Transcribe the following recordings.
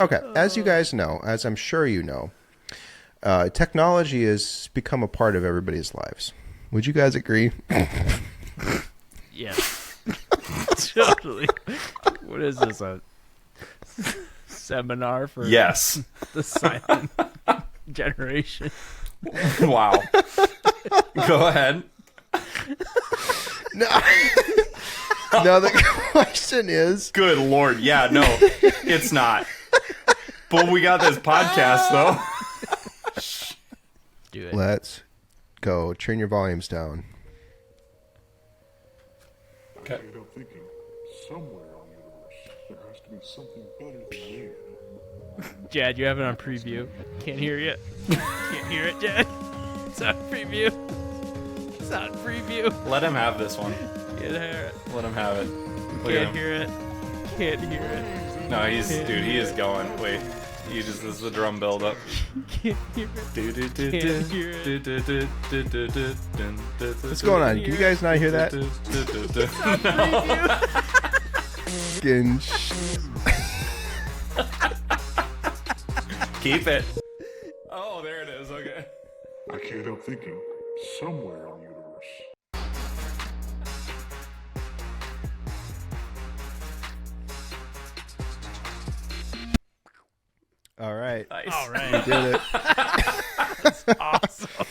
Okay, as you guys know, as I'm sure you know, technology has become a part of everybody's lives. Would you guys agree? Yeah. Totally. What is this, a seminar for Yes. the silent generation? Wow. Go ahead. No, the question is... Good Lord. Yeah, no, it's not. But we got this podcast, though. Do it. Let's go. Turn your volumes down. Okay. I keep thinking, somewhere on the universe, there has to be something better than you. Jad, you have it on preview. Can't hear you. Can't hear it, Jad. It's on preview. It's on preview. Let him have this one. Can't hear it. Let him have it. Look at Can't him. hear it. Can't hear it. No, he is going. Wait. This is the drum build up. Can't hear it. What's going on? Can you guys not hear that? Keep it. Oh, there it is. Okay. I can't help thinking, somewhere on the universe. All right. Nice. All We right. did it. That's awesome.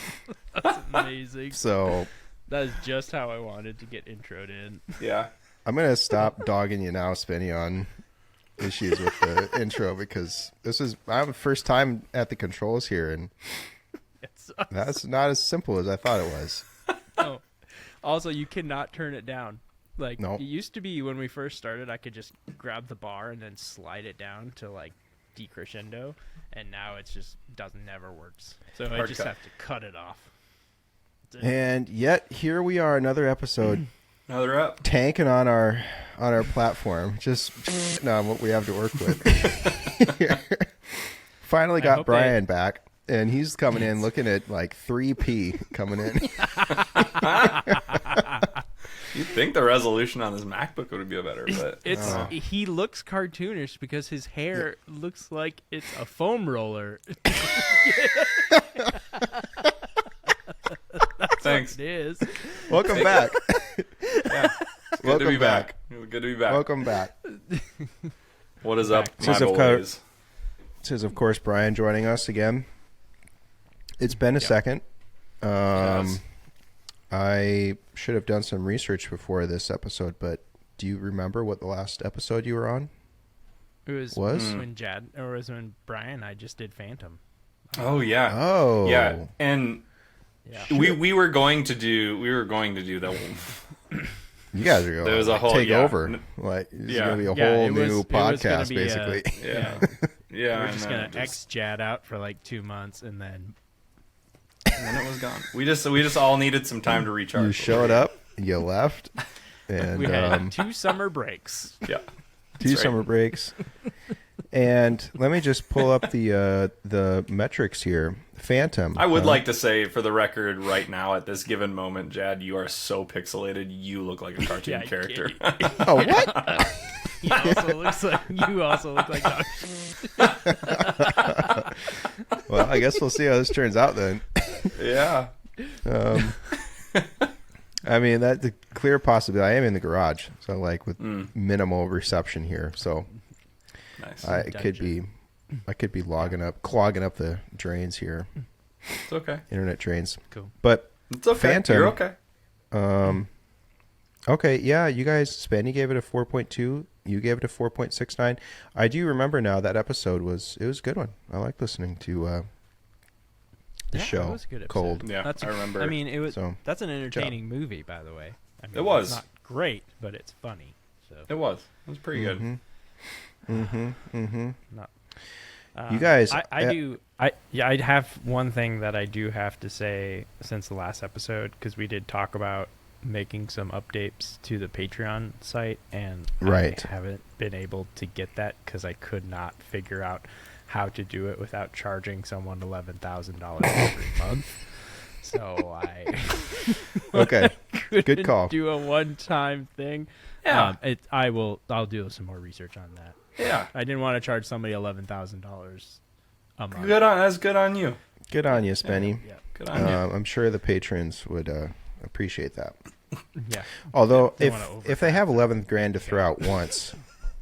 That's amazing. So That is just how I wanted to get introed in. Yeah. I'm going to stop dogging you now, Spinny, on issues with the intro because I'm the first time at the controls here, and It's that's not as simple as I thought it was. Oh. Also, you cannot turn it down. Like, Nope. It used to be when we first started, I could just grab the bar and then slide it down to, like, decrescendo, and now it just never works. So I Hard just cut. have to cut it off. And yet here we are, another episode Another up. tanking on our platform, just on what we have to work with. Finally I got hope Bryan back, and he's coming in looking at like 3p coming in. You'd think the resolution on this MacBook would be better, but He looks cartoonish because his hair looks like it's a foam roller. thanks. It is. Welcome back. Yeah. Good Welcome to be back. back. Good to be back. Welcome back. What is up, my Says of boys? This is, of course, Bryan joining us again. It's been a second. Yes. I should have done some research before this episode, but do you remember what the last episode you were on? It was when Bryan and I just did Phantom. Oh yeah. Oh. Yeah. And Yeah. we were going to do that one. You guys are going There was a to whole- take yeah. over. Like, this is Yeah. going to be a Yeah, whole it was- new it was gonna podcast, be basically. Yeah. Yeah. We're and just then gonna it X Jad out for like 2 months and then and then it was gone. We just all needed some time to recharge. You showed up, you left, and we had 2 summer breaks. Yeah. two right. summer breaks. And let me just pull up the metrics here. Phantom. I would like to say, for the record, right now at this given moment, Jad, you are so pixelated. You look like a cartoon Yeah, character. Oh, what? You also look like Doc. Well, I guess we'll see how this turns out then. Yeah. I mean, that's a clear possibility. I am in the garage, so like with minimal reception here. So Nice. I could be clogging up the drains here, It's okay. internet drains. Cool. But It's okay. Phantom. You're okay. okay, yeah, you guys, Spanny gave it a 4.2. You gave it a 4.69. I do remember now that episode was a good one. I like listening to the show. It was a good episode. Cold. Yeah, I remember. I mean, it was. So, That's an entertaining movie, by the way. I mean, It was. It's not great, but it's funny. So It was pretty good. not. You guys, I'd have one thing that I do have to say since the last episode, because we did talk about making some updates to the Patreon site, and Right. I haven't been able to get that because I could not figure out how to do it without charging someone $11,000 every month. So I okay, couldn't good call. do a one-time thing. Yeah. I'll do some more research on that. Yeah. I didn't want to charge somebody $11,000 a month. That's good on you. Good on you, Spenny. Yeah. Good on you. I'm sure the patrons would appreciate that. Yeah. Although, They wanna if they have 11 grand to throw out once,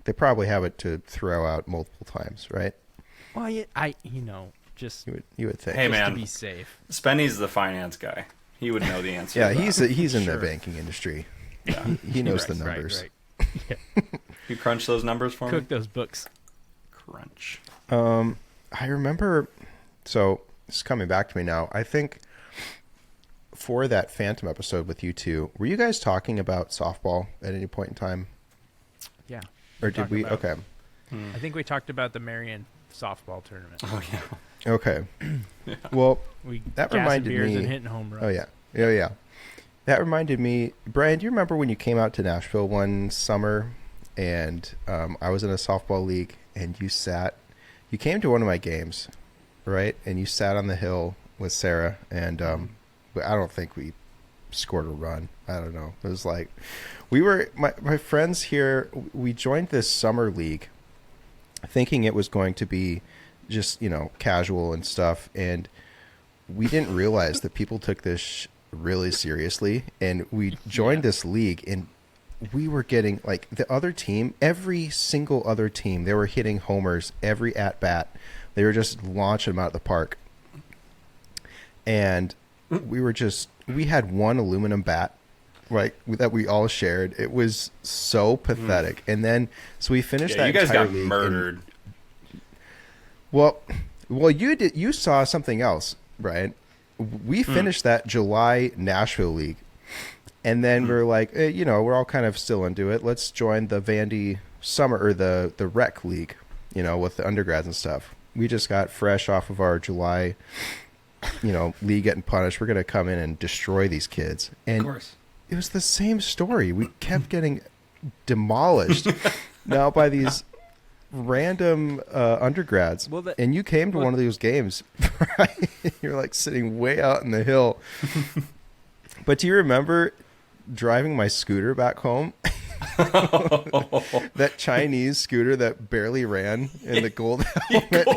they probably have it to throw out multiple times, right? Well, just You would think. Hey, just man. to be safe. Spenny's the finance guy. He would know the answer. Yeah, to that. he's in Sure. the banking industry. Yeah. He knows Right, the numbers. Right. You crunch those numbers for me? Cook those books. Crunch. I remember. So it's coming back to me now. I think for that Phantom episode with you two, were you guys talking about softball at any point in time, Yeah. or did talked we? about- Okay. I think we talked about the Marion softball tournament. Oh, yeah. Okay. Well, We That gassing reminded beers me- and hitting home runs. oh yeah. Oh yeah. That reminded me, Brian. Do you remember when you came out to Nashville one summer, and I was in a softball league, and you came to one of my games, right? And you sat on the hill with Sarah, and but I don't think we scored a run. I don't know. It was like we were my friends here. We joined this summer league, thinking it was going to be just casual and stuff, and we didn't realize that people took this really seriously, and we joined this league, and we were getting like the other team, every single other team, they were hitting homers every at bat. They were just launching them out of the park, and we had one aluminum bat, right, that we all shared. It was so pathetic. And then so we finished Yeah, that you guys entire got league, and- murdered. well, you saw something else, Brian. We finished that July Nashville League, and then we're like, we're all kind of still into it. Let's join the Vandy Summer or the Rec League, with the undergrads and stuff. We just got fresh off of our July, league getting punished. We're gonna come in and destroy these kids, and Of course. it was the same story. We kept getting demolished now by these random undergrads. Well, and you came to one of those games, right? You're like sitting way out in the hill. But do you remember driving my scooter back home? That Chinese scooter that barely ran in the gold helmet.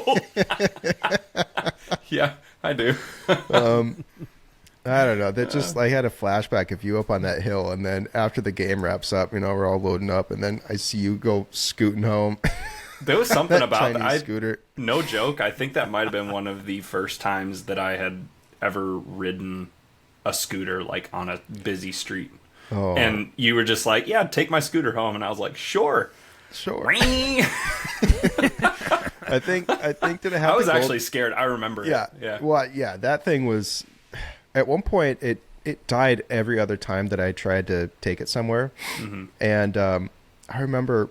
Yeah, I do. I don't know. That just I had a flashback of you up on that hill, and then after the game wraps up, we're all loading up, and then I see you go scooting home. There was something That about Chinese that. scooter. No joke. I think that might have been one of the first times that I had ever ridden a scooter like on a busy street. Oh, And you were just like, "Yeah, take my scooter home," and I was like, "Sure." sure. I I think that I have. was the gold- actually scared. I remember. Yeah. It. Yeah. Well, yeah. That thing was. At one point, it died every other time that I tried to take it somewhere, and I remember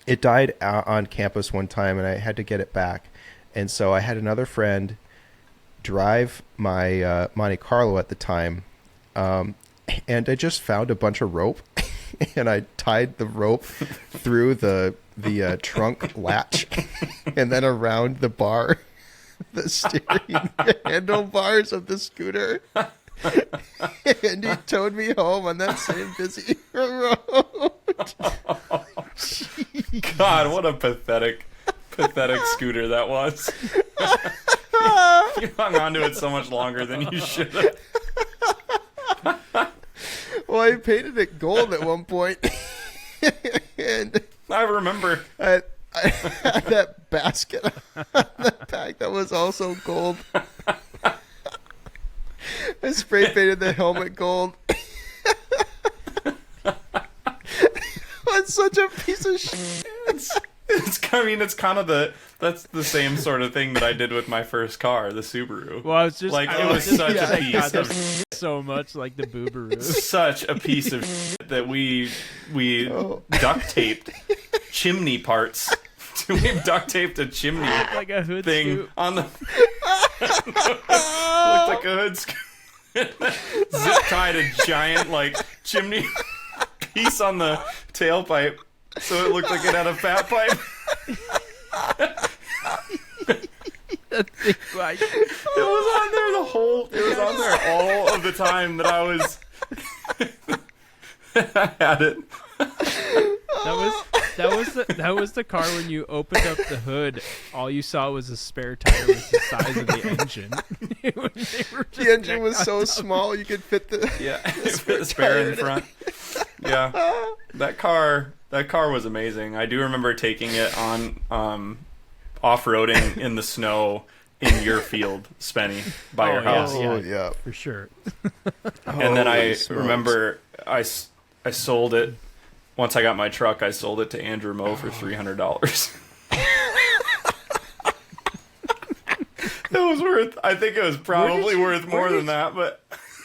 it died out on campus one time, and I had to get it back, and so I had another friend drive my Monte Carlo at the time, and I just found a bunch of rope, and I tied the rope through the trunk latch, and then around the bar. The steering handlebars of the scooter, and he towed me home on that same busy road. God, what a pathetic scooter that was. You hung on to it so much longer than you should have. Well, I painted it gold at one point, and I remember. I had that basket on the back that was also gold. I spray painted the helmet gold. That's such a piece of shit. It's kind of that's the same sort of thing that I did with my first car, the Subaru. Well, I was just Like, I it was such a piece God, of there's so much like the boobaroo. such a piece of shit that we duct taped chimney parts. We duct taped a chimney Like a hood thing scoop. on the looked like a hood scoop. Zip tied a giant like chimney piece on the tailpipe so it looked like it had a fat pipe. That thing, like, It was on there all of the time that I had it. that that was the car when you opened up the hood, all you saw was a spare tire was the size of the engine. The engine was so small you could fit the fit the spare in front. Yeah, that car was amazing. I do remember taking it on off-roading in the snow in your field, Spenny, by your house. Oh yeah, for sure. And then I smokes. remember I sold it. Once I got my truck, I sold it to Andrew Moe for $300. It was worth. I think it was probably worth more than that, but.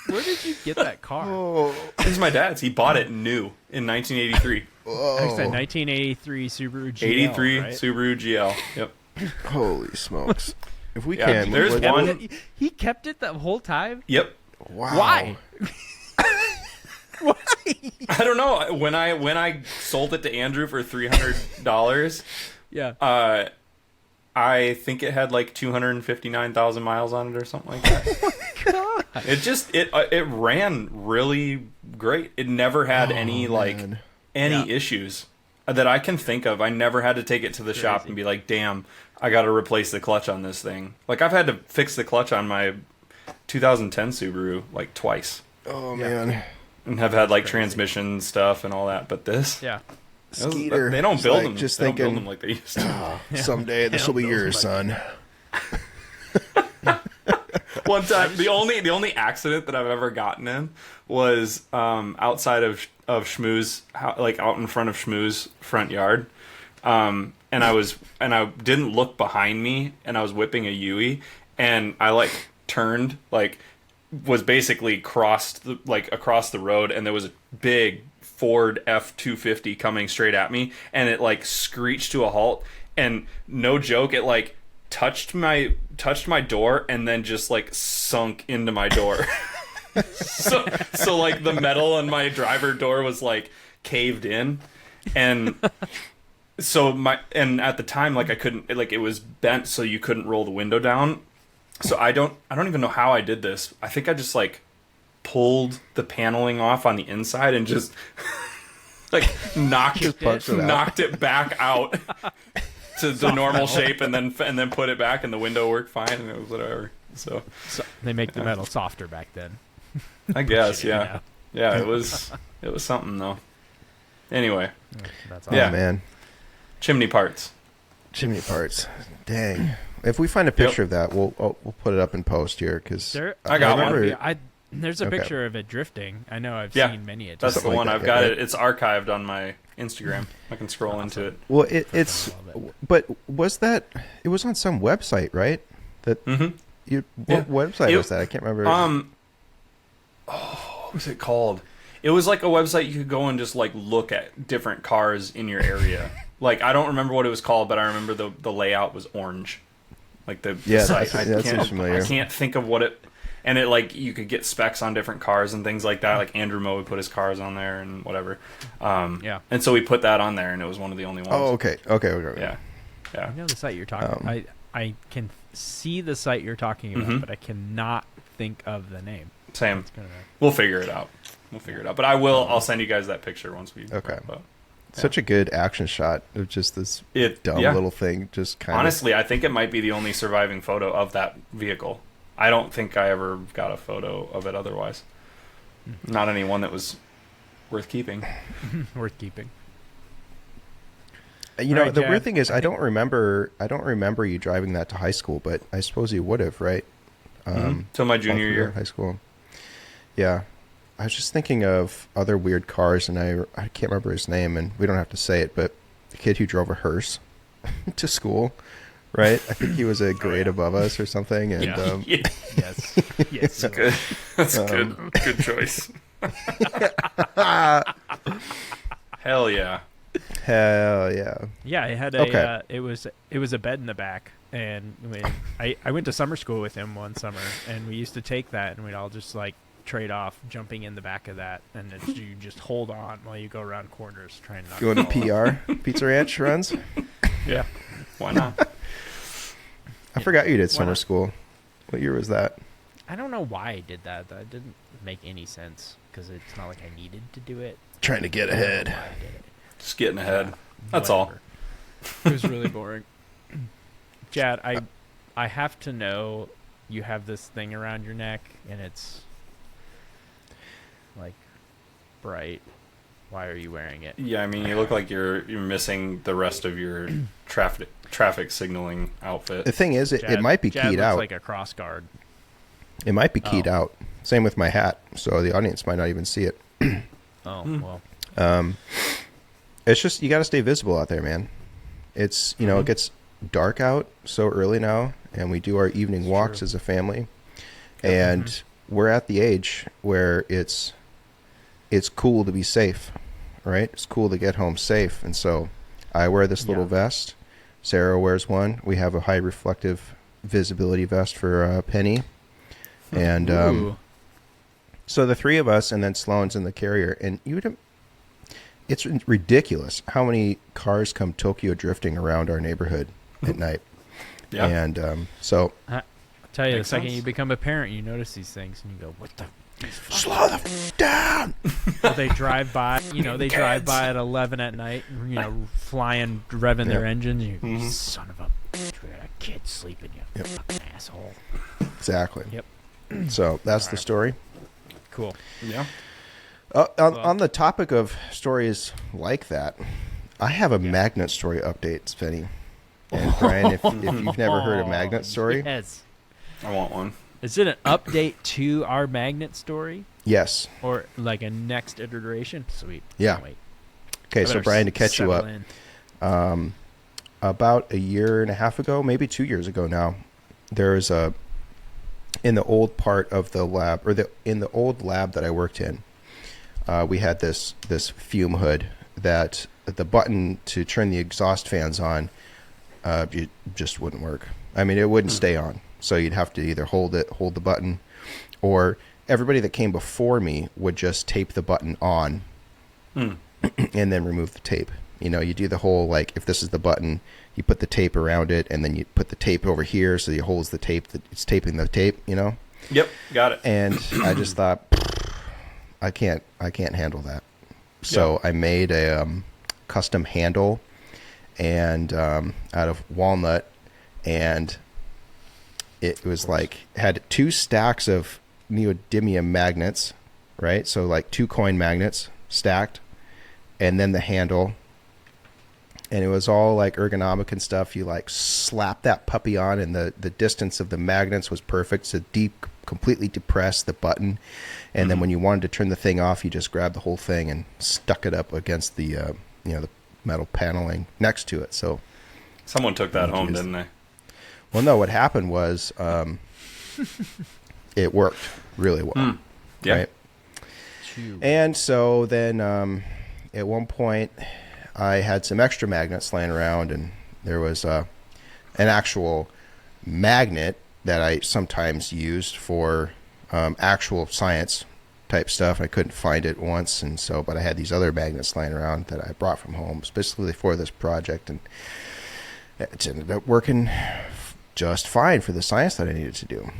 Where did you get that car? This is my dad's. He bought it new in 1983. Like I said, 1983 Subaru GL. 83 right? Subaru GL. Yep. Holy smokes! If we Yeah, can, there's let's- one- He kept it the whole time. Yep. Wow. Why? Why? I don't know. When I sold it to Andrew for $300, Yeah. I think it had like 259,000 miles on it or something like that. God. It ran really great. It never had any man. issues that I can think of. I never had to take it to the shop and be like, "Damn, I got to replace the clutch on this thing." Like I've had to fix the clutch on my 2010 Subaru like twice, Oh man. and have had like transmission stuff and all that. But this, Yeah. Skeeter. they don't It's build like them. just They don't build thinking, them like they used to. someday this will be yours, son. One time, the only accident that I've ever gotten in was outside of Shmoo's, like out in front of Shmoo's front yard, and I didn't look behind me, and I was whipping a Yui, and I like turned, like was basically across the road, and there was a big Ford F-250 coming straight at me, and it like screeched to a halt, and no joke, it like touched my door and then just like sunk into my door. so like the metal on my driver door was like caved in, and at the time like I couldn't, like it was bent so you couldn't roll the window down. So I don't even know how I did this. I think I just like pulled the paneling off on the inside and just like knocked it back out to the normal shape, and then put it back, and the window worked fine, and it was whatever. So They make the metal softer back then. I guess, yeah. It was something though. Anyway, That's Oh Yeah. man. chimney parts. Chimney parts. Dang. If we find a picture of that, we'll put it up in post here because I got one. remember, There's a Okay. picture of it drifting. I know I've Yeah. seen many a time. That's the Something like one. that, I've yeah, got right? it. It's archived on my Instagram. I can scroll into it. Well, it's. But was that? It was on some website, right? That Mm-hmm. What website It- was that? I can't remember. What was it called? It was like a website you could go and just like look at different cars in your area. Like I don't remember what it was called, but I remember the layout was orange. Like the Yeah, site. that seems familiar. I can't think of what it. And it like you could get specs on different cars and things like that. Like Andrew Moe would put his cars on there and whatever. Yeah. And so we put that on there, and it was one of the only ones. Oh, okay. Yeah. I know the site you're talking. I can see the site you're talking about, but I cannot think of the name. Same. It's gonna- We'll figure it out. But I'll send you guys that picture once we. Okay. wrap up. Such a good action shot of just this dumb Yeah. little thing. Just kind Honestly, I think it might be the only surviving photo of that vehicle. I don't think I ever got a photo of it otherwise. Not anyone that was worth keeping. worth keeping. of. You know, Alright, the Jack, weird thing is, I don't remember you driving that to high school, but I suppose you would have, right? Till my all junior through year. high school. Yeah, I was just thinking of other weird cars, and I can't remember his name, and we don't have to say it, but the kid who drove a hearse to school, right? I think he was a grade above us or something, and Yeah. Yeah, Yes. Yes. good. That's good. Good choice. Hell yeah. hell yeah. Yeah, it had a. Okay. It was a bed in the back, and I went to summer school with him one summer, and we used to take that, and we'd all just like trade off jumping in the back of that, and then you just hold on while you go around corners trying not. Going to to fall off. PR Pizza Ranch runs. Yeah. Why not? I forgot you did Why summer not? school. What year was that? I don't know why I did that. That didn't make any sense because it's not like I needed to do it. Trying to get I don't know ahead. why I did it. Just getting ahead. That's all. Whatever. It was really boring. Chad, I have to know you have this thing around your neck and it's like bright. Why are you wearing it? Yeah, I mean, you look like you're missing the rest of your traffic signaling outfit. The thing is, it might be Chad keyed looks out. like a cross guard. It might be keyed Oh. out. Same with my hat, so the audience might not even see it. Oh, well. It's just you got to stay visible out there, man. It's it gets dark out so early now, and we do our evening walks true. as a family, and we're at the age where it's cool to be safe, right? It's cool to get home safe, and so I wear this little vest. Sarah wears one. We have a high reflective visibility vest for Penny, and Ooh. so the three of us, and then Sloane's in the carrier, and it's ridiculous how many cars come Tokyo drifting around our neighborhood at night. Yeah. And so I'll tell you, Makes the second sense. you become a parent, you notice these things and you go, what the? slow the down. Well, they drive by, they drive by at 11 at night, flying, revving their engines. And you go, son of a bitch, we got a kid sleeping, you fucking asshole. Exactly. Yep. So that's the story. Cool. Yeah. On the topic of stories like that, I have a magnet story update, Spenny. And Brian, if you've never heard a magnet story, Yes. I want one. Is it an update to our magnet story? yes. Or like a next iteration? Sweet. Yeah. Can't wait. Okay, I so better Brian, to catch you settle up, in. about a year and a half ago, maybe 2 years ago now, there's in the old part of the lab, or in the old lab that I worked in, we had this fume hood that the button to turn the exhaust fans on just wouldn't work. I mean, it wouldn't stay on. So you'd have to either hold the button, or everybody that came before me would just tape the button on and then remove the tape. You do the whole, like, if this is the button, you put the tape around it, and then you put the tape over here so you holds the tape, it's taping the tape, Yep, got it. And I just thought, I can't handle that. So I made a custom handle and out of walnut, and it was had 2 stacks of neodymium magnets, right? So like 2 coin magnets stacked, and then the handle. And it was all like ergonomic and stuff. You slap that puppy on, and the distance of the magnets was perfect. So completely depress the button. And then when you wanted to turn the thing off, you just grabbed the whole thing and stuck it up against the the metal paneling next to it. So Someone took that home, didn't they? well, no, what happened was it worked really well. Yeah. Right? And so then at one point I had some extra magnets laying around, and there was an actual magnet that I sometimes used for actual science type stuff. I couldn't find it once, and so, but I had these other magnets laying around that I brought from home specifically for this project, and it ended up working just fine for the science that I needed to do.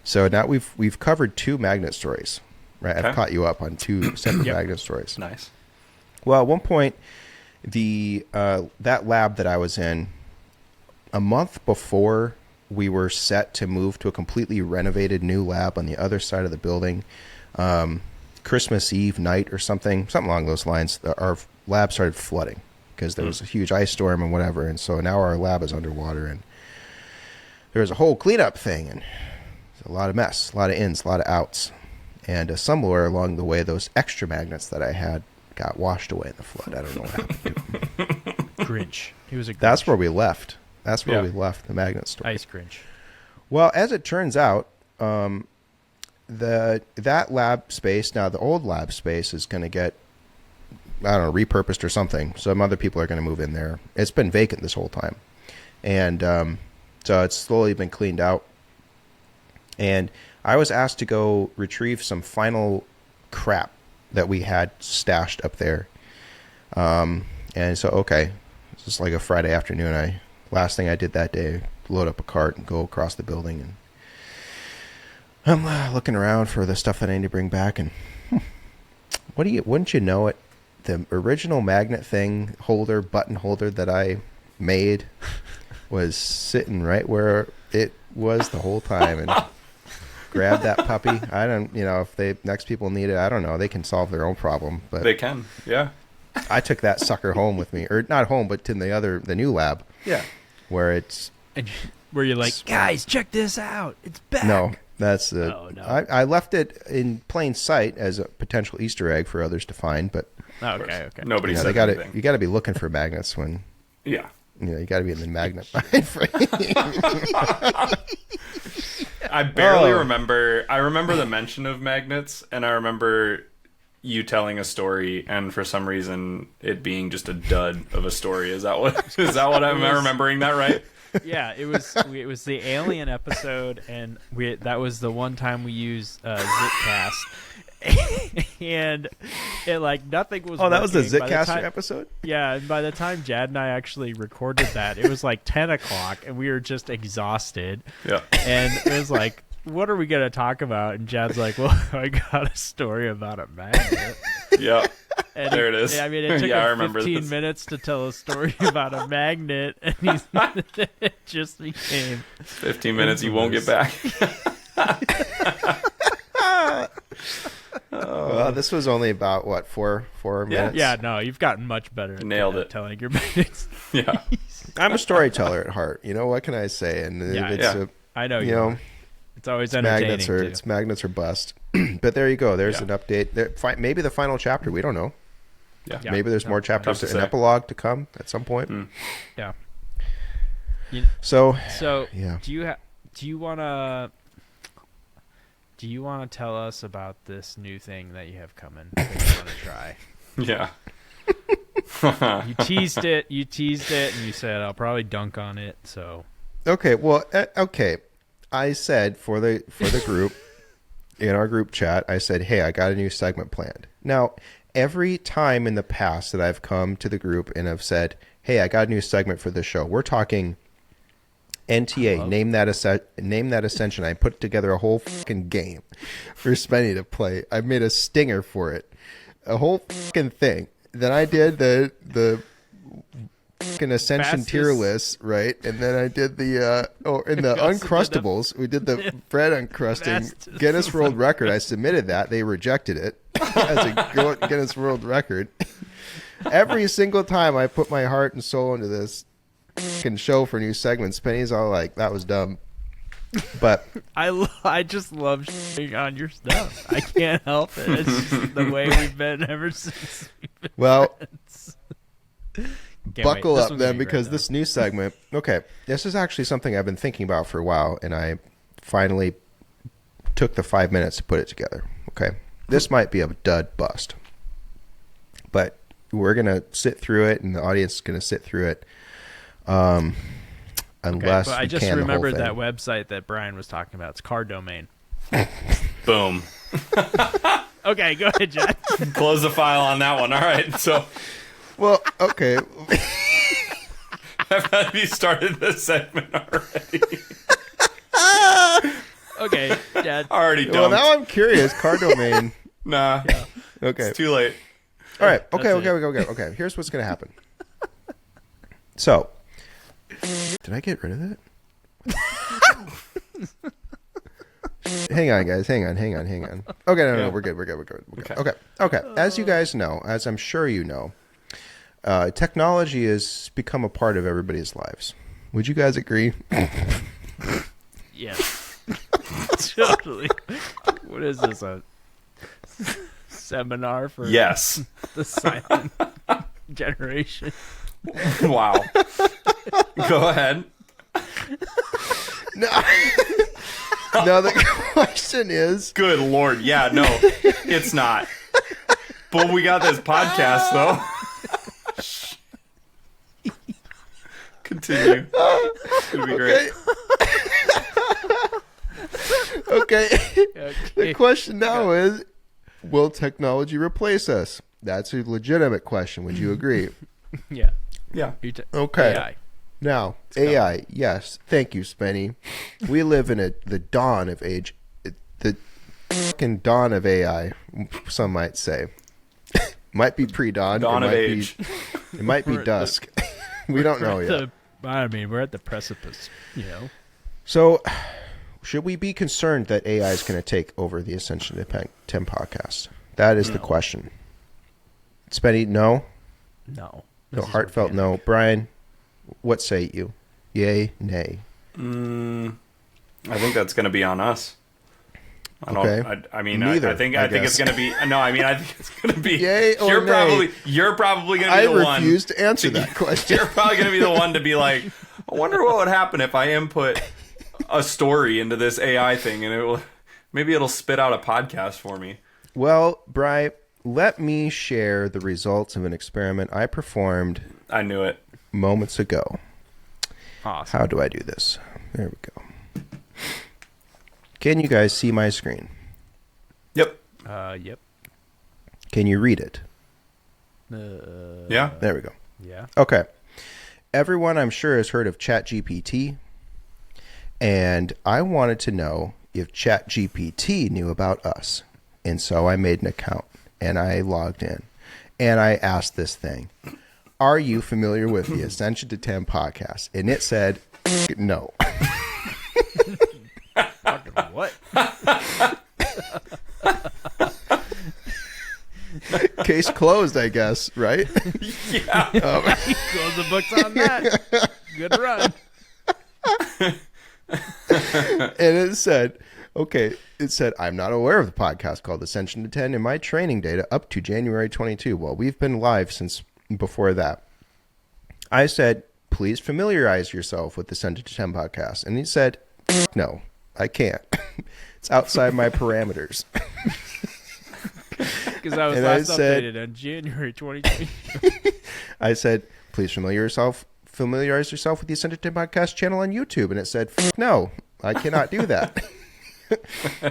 So now we've covered 2 magnet stories, right? Okay. I've caught you up on 2 separate magnet stories. Nice. Well, at one point, that lab that I was in, a month before we were set to move to a completely renovated new lab on the other side of the building, Christmas Eve night or something along those lines, our lab started flooding because there was a huge ice storm and whatever, and so now our lab is underwater, and there was a whole cleanup thing, and a lot of mess, a lot of ins, a lot of outs, and somewhere along the way, those extra magnets that I had got washed away in the flood. I don't know what happened. Grinch. He was a Grinch. That's where we left. That's where Yeah. we left the magnet story. Ice Grinch. Well, as it turns out, that lab space, now the old lab space, is going to get, I don't know, repurposed or something. Some other people are going to move in there. It's been vacant this whole time. And so it's slowly been cleaned out. And I was asked to go retrieve some final crap that we had stashed up there. And so, okay, it's just like a Friday afternoon. Last thing I did that day, load up a cart and go across the building. And I'm looking around for the stuff that I need to bring back. And wouldn't you know it, the original magnet button holder that I made was sitting right where it was the whole time, and grab that puppy. I don't, if next people need it, I don't know. They can solve their own problem, but They can, yeah. I took that sucker home with me, or not home, but to the new lab. Yeah. Where it's where you're like, guys, check this out. It's back. no, that's Oh, no. I left it in plain sight as a potential Easter egg for others to find, but Okay. Nobody said they got anything. You got to be looking for magnets when Yeah. you got to be in the magnet mind frame. I barely remember. I remember the mention of magnets, and I remember you telling a story, and for some reason it being just a dud of a story. Is that what am I remembering that right? Yeah, it was the alien episode, and that was the one time we used Zitcast, and it nothing was. Oh, that was the working. By the Zitcaster time- episode? Yeah, and by the time Jad and I actually recorded that, it was 10 o'clock, and we were just exhausted. Yeah. And it was like, what are we going to talk about? And Jad's like, well, I got a story about a magnet. Yeah. And There it is. I mean, it took Yeah, I him remember 15 this. minutes to tell a story about a magnet, and it just became 15 minutes you won't get back. Well, this was only about what, four minutes? Yeah, no, you've gotten much better at Nailed it. telling your magnets. Yeah. I'm a storyteller at heart. What can I say? And Yeah, it's yeah. I know you know, are. It's always entertaining, it's magnets or bust. But there you go. There's Yeah. an update. Maybe the final chapter. We don't know. Yeah. Yeah. Maybe there's more chapters, Tough to an say. epilogue to come at some point. Yeah. So, So, yeah. do you want to tell us about this new thing that you have coming that you want to try? Yeah. You teased it, and you said I'll probably dunk on it. So, Okay, well, okay. I said for the group, in our group chat, I said, hey, I got a new segment planned. Now, every time in the past that I've come to the group and have said, hey, I got a new segment for the show, we're talking NTA, name that Ascension. I put together a whole fucking game for Spenny to play. I made a stinger for it, a whole fucking thing. Then I did the fucking Ascension tier list, right? And then I did the in the Uncrustables, we did the bread uncrusting Fastest. Guinness World Record. I submitted that. They rejected it as a Guinness World Record. Every single time I put my heart and soul into this fucking show for new segments, Penny's all like, that was dumb. But I just love shitting on your stuff. I can't help it. It's just the way we've been ever since. well, Can't buckle wait. This up one's then, gonna be because great, this new segment, okay, this is actually something I've been thinking about for a while, and I finally took the 5 minutes to put it together. Okay, this might be a dud bust, but we're gonna sit through it, and the audience is gonna sit through it. Unless but I we just can the whole remembered thing. that website that Bryan was talking about. It's car domain. Boom. Okay, go ahead, Jack. Close the file on that one. All right. So Well, okay. have you started this segment already? Okay, Dad. Already Well, dumped. now I'm curious. Car domain. Nah. Okay. It's too late. All right. Okay. That's Okay. Here's what's gonna happen. So, did I get rid of it? Hang on, guys. Hang on. Okay, no, we're good. We're good. Okay. As you guys know, as I'm sure you know, technology has become a part of everybody's lives. Would you guys agree? Yes. Totally. What is this, a seminar for Yes. the silent generation? Wow. Go ahead. No. No. The question is, Good Lord. Yeah, no, it's not. But we got this podcast, though. Continue. It'll be great. okay. Okay. The question now is, will technology replace us? That's a legitimate question. Would you agree? Yeah. Yeah. Okay. AI. Now, AI, yes. Thank you, Spenny. We live in the dawn of the fucking dawn of AI, some might say. Might be pre-dawn. Dawn of age. It might be dusk. We don't know yet. I mean, we're at the precipice, you know. So, should we be concerned that AI is going to take over the Ascension to 10 podcast? That is the question. Spenny, no? No. No, heartfelt no. Brian, what say you? Yay, nay? I think that's going to be on us. Okay. I mean, Neither, I think it's going to be. No, I mean, I think it's going to be. Yay or nay? You're probably going to be the one. I refuse to answer that question. You're probably going to be the one to be like, I wonder what would happen if I input a story into this AI thing, and maybe it'll spit out a podcast for me. Well, Brian, let me share the results of an experiment I performed. I knew it. Moments ago. Awesome. How do I do this? There we go. Can you guys see my screen? Yep. Yep. Can you read it? Yeah. There we go. Yeah. Okay. Everyone, I'm sure, has heard of ChatGPT, and I wanted to know if ChatGPT knew about us. And so I made an account, and I logged in, and I asked this thing, are you familiar with the Ascension to 10 podcast? And it said, no. Fucking what? Case closed, I guess, right? Yeah. Close the books on that. Good run. And it said, I'm not aware of the podcast called Ascension to 10 in my training data up to January 22. Well, we've been live since before that. I said, please familiarize yourself with the Ascension to 10 podcast. And he said, no, I can't. It's outside my parameters. Because I was And last I said- updated on January 2020. I said, please familiarize yourself with the Ascension to 10 podcast channel on YouTube. And it said, no, I cannot do that.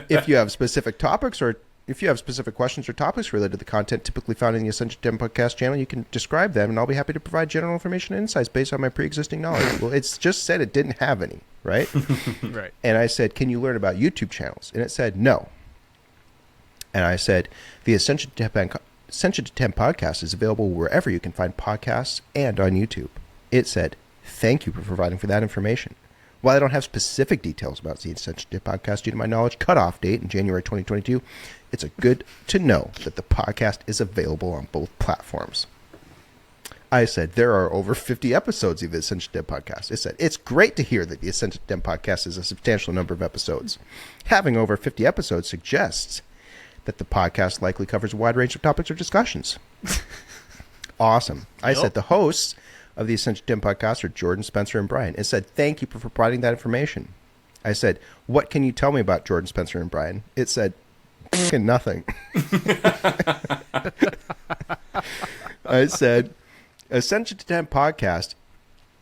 If you have specific topics or if you have specific questions or topics related to the content typically found in the Ascension 10 podcast channel, you can describe them, and I'll be happy to provide general information and insights based on my pre-existing knowledge. Well, it's just said it didn't have any, right? Right. And I said, can you learn about YouTube channels? And it said, no. And I said, the Ascension to 10 podcast is available wherever you can find podcasts and on YouTube. It said, thank you for providing for that information. While I don't have specific details about the Ascension to 10 podcast due to my knowledge cutoff date in January 2022, it's good to know that the podcast is available on both platforms. I said, there are over 50 episodes of the Ascension to 10 podcast. It said, it's great to hear that the Ascension to 10 podcast is a substantial number of episodes. Having over 50 episodes suggests that the podcast likely covers a wide range of topics or discussions. Awesome. I said, the hosts of the Ascension to 10 podcast are Jordan, Spencer, and Bryan. It said, thank you for providing that information. I said, what can you tell me about Jordan, Spencer, and Bryan? It said, nothing. I said, Ascension to 10 podcast,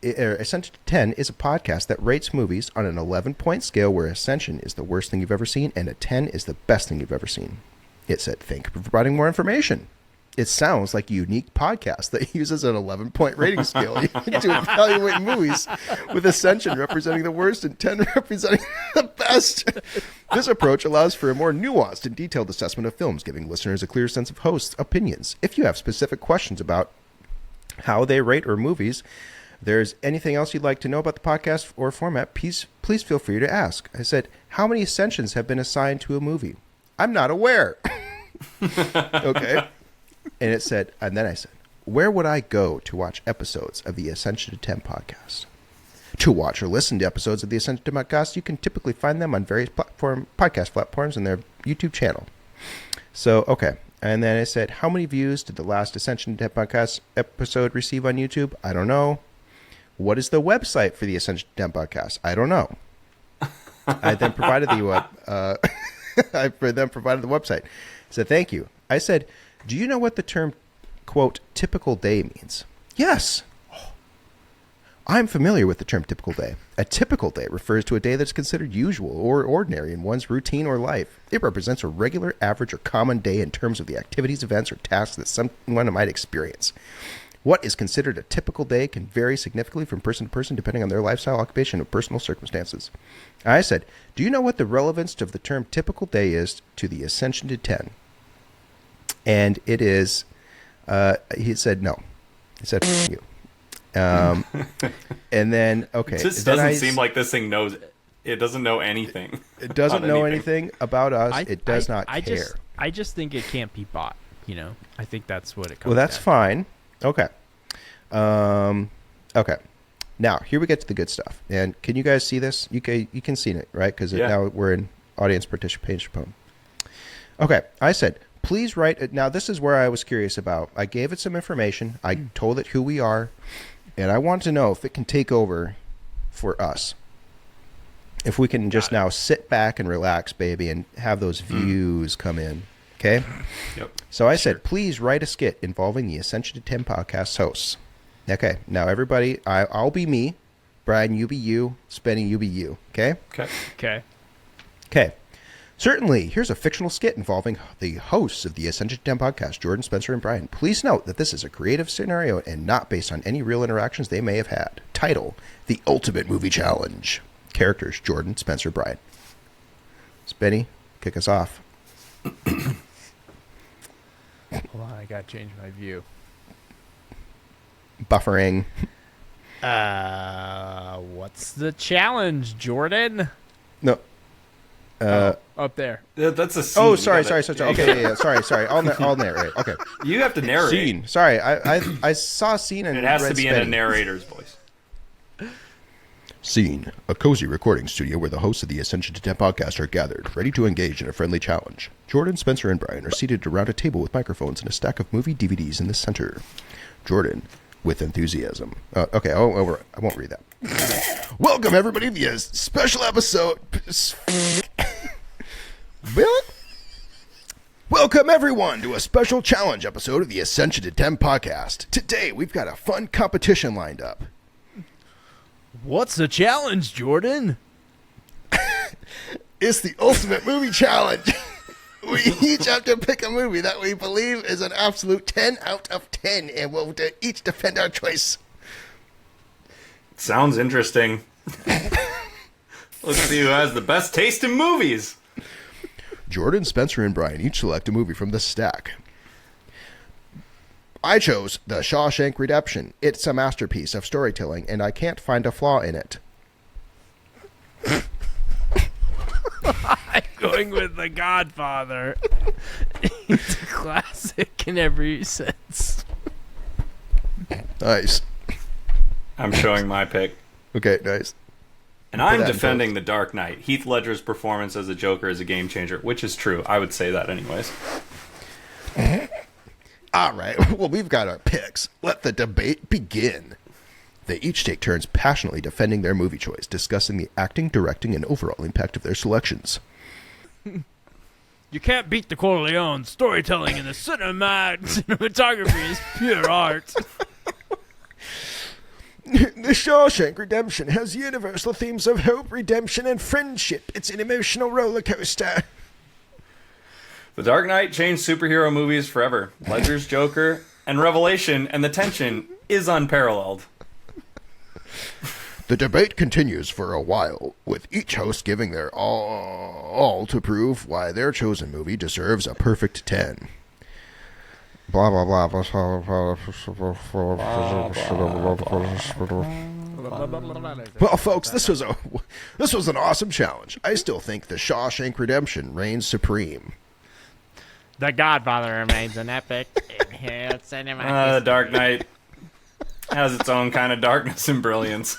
Ascension to 10 is a podcast that rates movies on an 11-point scale where Ascension is the worst thing you've ever seen and a 10 is the best thing you've ever seen. It said, thank you for providing more information. It sounds like a unique podcast that uses an 11-point rating scale to evaluate movies, with Ascension representing the worst and 10 representing the best. This approach allows for a more nuanced and detailed assessment of films, giving listeners a clear sense of hosts' opinions. If you have specific questions about how they rate or movies, there's anything else you'd like to know about the podcast or format, please feel free to ask. I said, how many Ascensions have been assigned to a movie? I'm not aware. Okay. And it said, and then I said, where would I go to watch episodes of the Ascension to 10 podcast? To watch or listen to episodes of the Ascension to 10 podcast, you can typically find them on various podcast platforms and their YouTube channel. So, okay. And then I said, how many views did the last Ascension to 10 podcast episode receive on YouTube? I don't know. What is the website for the Ascension to 10 podcast? I don't know. I then provided the website. I said, thank you. I said, do you know what the term, quote, typical day means? Yes. I'm familiar with the term typical day. A typical day refers to a day that's considered usual or ordinary in one's routine or life. It represents a regular, average, or common day in terms of the activities, events, or tasks that someone might experience. What is considered a typical day can vary significantly from person to person depending on their lifestyle, occupation, and personal circumstances. I said, do you know what the relevance of the term typical day is to the Ascension to 10? And it is He said no. He said F you. And then okay, It just then doesn't seem like this thing knows. It doesn't know anything. it doesn't about know anything about us. It does not I care. I just think it can't be bought. I think that's what it comes. Well, that's down fine. Okay. Okay. Now here we get to the good stuff. And can you guys see this? You can see it, right? Because now we're in audience participation. Okay. I said, please write it. Now this is where I was curious about. I gave it some information. I told it who we are, and I want to know if it can take over for us. If we can just now sit back and relax, baby, and have those views come in. Okay? Yep. So I said, please write a skit involving the Ascension to 10 podcast hosts. Okay. Now, everybody, I'll be me. Bryan, you be you. Spenny, you be you. Okay? Okay. Okay. Okay. Certainly, here's a fictional skit involving the hosts of the Ascension to 10 podcast, Jordan, Spencer, and Bryan. Please note that this is a creative scenario and not based on any real interactions they may have had. Title, The Ultimate Movie Challenge. Characters, Jordan, Spencer, Bryan. Spenny, kick us off. Hold on, I gotta change my view. Buffering. What's the challenge, Jordan? No. Up there. That's a scene. Oh, sorry. Okay, yeah. Sorry. I'll narrate. Okay. You have to narrate. Scene. Sorry, I saw scene and It has read to be in a Spenny. narrator's voice. Scene. A cozy recording studio where the hosts of the Ascension to 10 podcast are gathered, ready to engage in a friendly challenge. Jordan, Spencer, and Bryan are seated around a table with microphones and a stack of movie DVDs in the center. Jordan, with enthusiasm. Okay, I won't read that. Welcome, everybody, to the special episode... Really? Welcome, everyone, to a special challenge episode of the Ascension to 10 podcast. Today, we've got a fun competition lined up. What's the challenge, Jordan? It's the ultimate movie challenge. We each have to pick a movie that we believe is an absolute 10 out of 10, and we'll each defend our choice. Sounds interesting. Let's see who has the best taste in movies. Jordan, Spencer, and Bryan each select a movie from the stack. I chose The Shawshank Redemption. It's a masterpiece of storytelling, and I can't find a flaw in it. I'm going with The Godfather. It's a classic in every sense. Nice. I'm showing my pick. Okay, nice. And I'm that in defending post. The Dark Knight. Heath Ledger's performance as a Joker is a game changer, which is true. I would say that anyways. All right, well, we've got our picks. Let the debate begin. They each take turns passionately defending their movie choice, discussing the acting, directing, and overall impact of their selections. You can't beat the Corleone. Storytelling in the cinematography is pure art. The Shawshank Redemption has universal themes of hope, redemption, and friendship. It's an emotional roller coaster. The Dark Knight changed superhero movies forever. Ledger's Joker and Revelation and the tension is unparalleled. The debate continues for a while, with each host giving their all to prove why their chosen movie deserves a perfect 10. Blah, blah, blah. Well, folks, this was an awesome challenge. I still think The Shawshank Redemption reigns supreme. The Godfather remains an epic in cinema. The Dark Knight has its own kind of darkness and brilliance.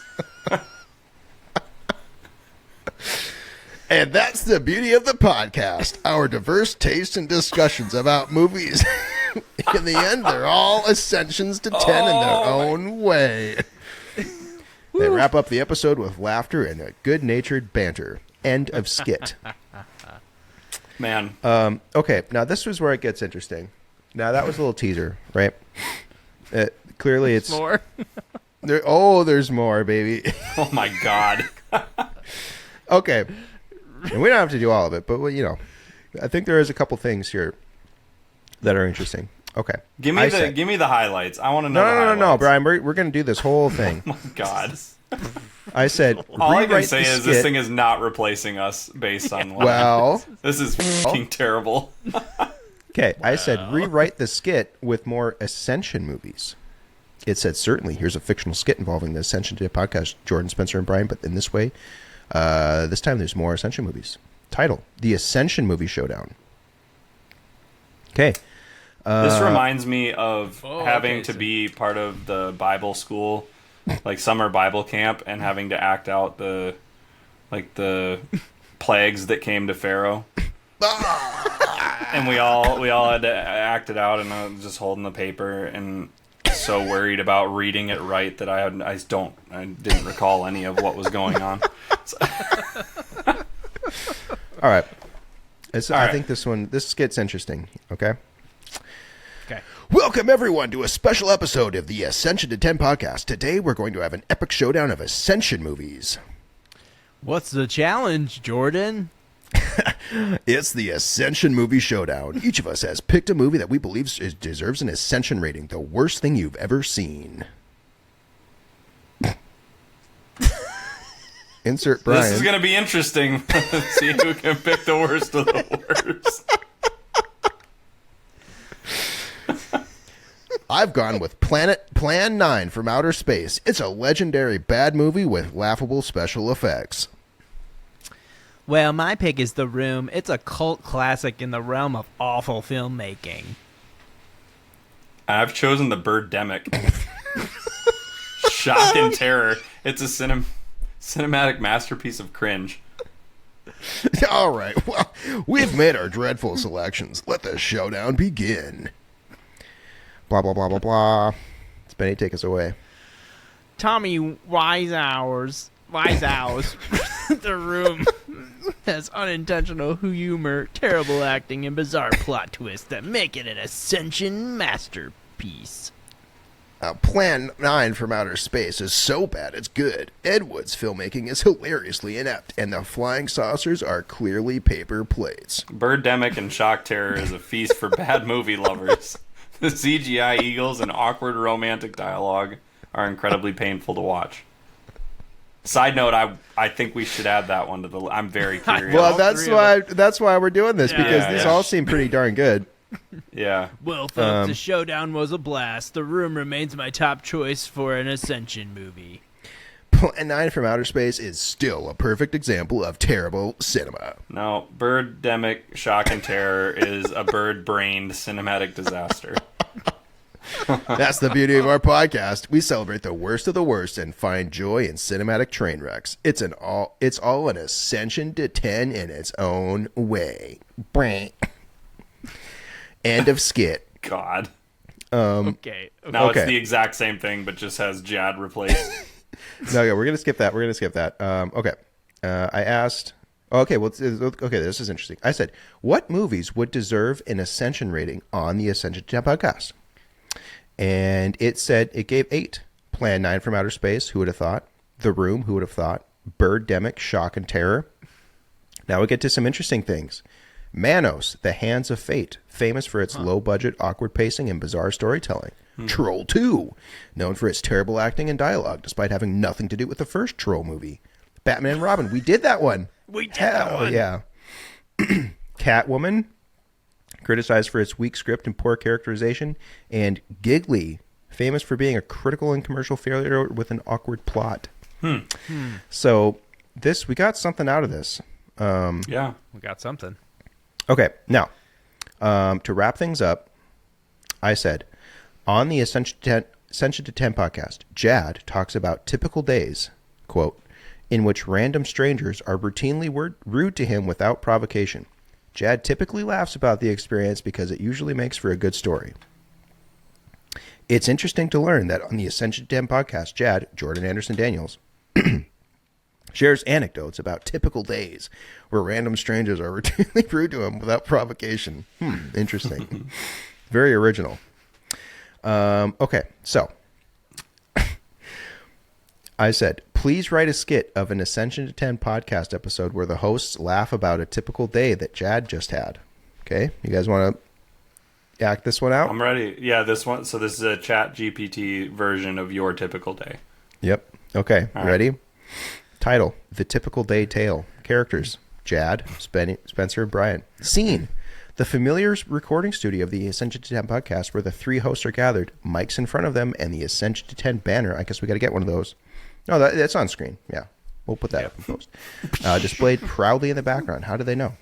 And that's the beauty of the podcast. Our diverse tastes and discussions about movies. In the end, they're all ascensions to 10 in their own way. They wrap up the episode with laughter and a good-natured banter. End of skit. Man. Okay, now this was where it gets interesting. Now, that was a little teaser, right? Clearly, it's... More. There's more, baby. Oh my God. Okay. And we don't have to do all of it, but, I think there is a couple things here that are interesting. Okay. Give me the highlights. I want to know. No, Bryan. We're going to do this whole thing. Oh my God. I said, All I can rewrite say the is skit. this thing is not replacing us based on what. Well, This is fucking terrible. Okay, I said rewrite the skit with more Ascension movies. It said, certainly, here's a fictional skit involving the Ascension podcast, Jordan, Spencer, and Bryan, but in this way, this time there's more Ascension movies. Title, The Ascension Movie Showdown. Okay. This reminds me of having to be part of the Bible school, like summer Bible camp, and having to act out the plagues that came to Pharaoh. And we all had to act it out, and I was just holding the paper and so worried about reading it right that I didn't recall any of what was going on. So. All right. I think this skit's interesting. Okay. Okay. Welcome everyone to a special episode of the Ascension to 10 podcast. Today we're going to have an epic showdown of Ascension movies. What's the challenge, Jordan? It's the Ascension Movie Showdown. Each of us has picked a movie that we believe deserves an Ascension rating, the worst thing you've ever seen. Insert Bryan. This is going to be interesting. See who can pick the worst of the worst. I've gone with Plan 9 from Outer Space. It's a legendary bad movie with laughable special effects. Well, my pick is The Room. It's a cult classic in the realm of awful filmmaking. I've chosen The Birdemic. Shock and terror. It's a cinematic masterpiece of cringe. All right, well, we've made our dreadful selections. Let the showdown begin. Blah, blah, blah, blah, blah. Spenny, take us away. Tommy Wiseau's The Room has unintentional humor, terrible acting, and bizarre plot twists that make it an Ascension masterpiece. Plan 9 from Outer Space is so bad it's good. Ed Wood's filmmaking is hilariously inept, and the flying saucers are clearly paper plates. Birdemic and shock terror is a feast for bad movie lovers. The CGI eagles and awkward romantic dialogue are incredibly painful to watch. Side note, I think we should add that one to the list. I'm very curious. Well, that's why we're doing this, because these all seem pretty darn good. Yeah. Well, folks, the showdown was a blast. The Room remains my top choice for an Ascension movie. Plan 9 from Outer Space is still a perfect example of terrible cinema. No, Birdemic Shock and Terror is a bird-brained cinematic disaster. That's the beauty of our podcast. We celebrate the worst of the worst and find joy in cinematic train wrecks. It's all an Ascension to 10 in its own way. End of skit. God. Okay. Now it's the exact same thing, but just has Jad replaced. No, we're gonna skip that. Okay. I asked. Okay, this is interesting. I said, what movies would deserve an Ascension rating on the Ascension podcast? And it gave 8. Plan 9 from Outer Space, who would have thought? The Room, who would have thought? Birdemic, Shock and Terror. Now we get to some interesting things. Manos, The Hands of Fate, famous for its low-budget, awkward pacing and bizarre storytelling. Troll 2, known for its terrible acting and dialogue, despite having nothing to do with the first Troll movie. Batman and Robin, we did that one. Yeah. Catwoman, criticized for its weak script and poor characterization. And Giggly, famous for being a critical and commercial failure with an awkward plot. So we got something out of this. Yeah. We got something. Okay, now, to wrap things up, I said, on the Ascension to 10 podcast, Jad talks about typical days, quote, in which random strangers are routinely rude to him without provocation. Jad typically laughs about the experience because it usually makes for a good story. It's interesting to learn that on the Ascension to 10 podcast, Jad, Jordan Anderson Daniels, shares anecdotes about typical days where random strangers are routinely rude to him without provocation. Interesting. Very original. Okay, so I said, please write a skit of an Ascension to 10 podcast episode where the hosts laugh about a typical day that Jad just had. Okay, you guys want to act this one out? I'm ready. Yeah, this one. So this is a Chat GPT version of your typical day. Yep. Okay, all ready? Right. Title, The Typical Day Tale. Characters, Jad, Spencer, and Bryan. Scene, the familiar recording studio of the Ascension to 10 podcast, where the three hosts are gathered, mics in front of them, and the Ascension to 10 banner. I guess we got to get one of those. No, that's on screen. Yeah, we'll put that up in post. Displayed proudly in the background. How do they know?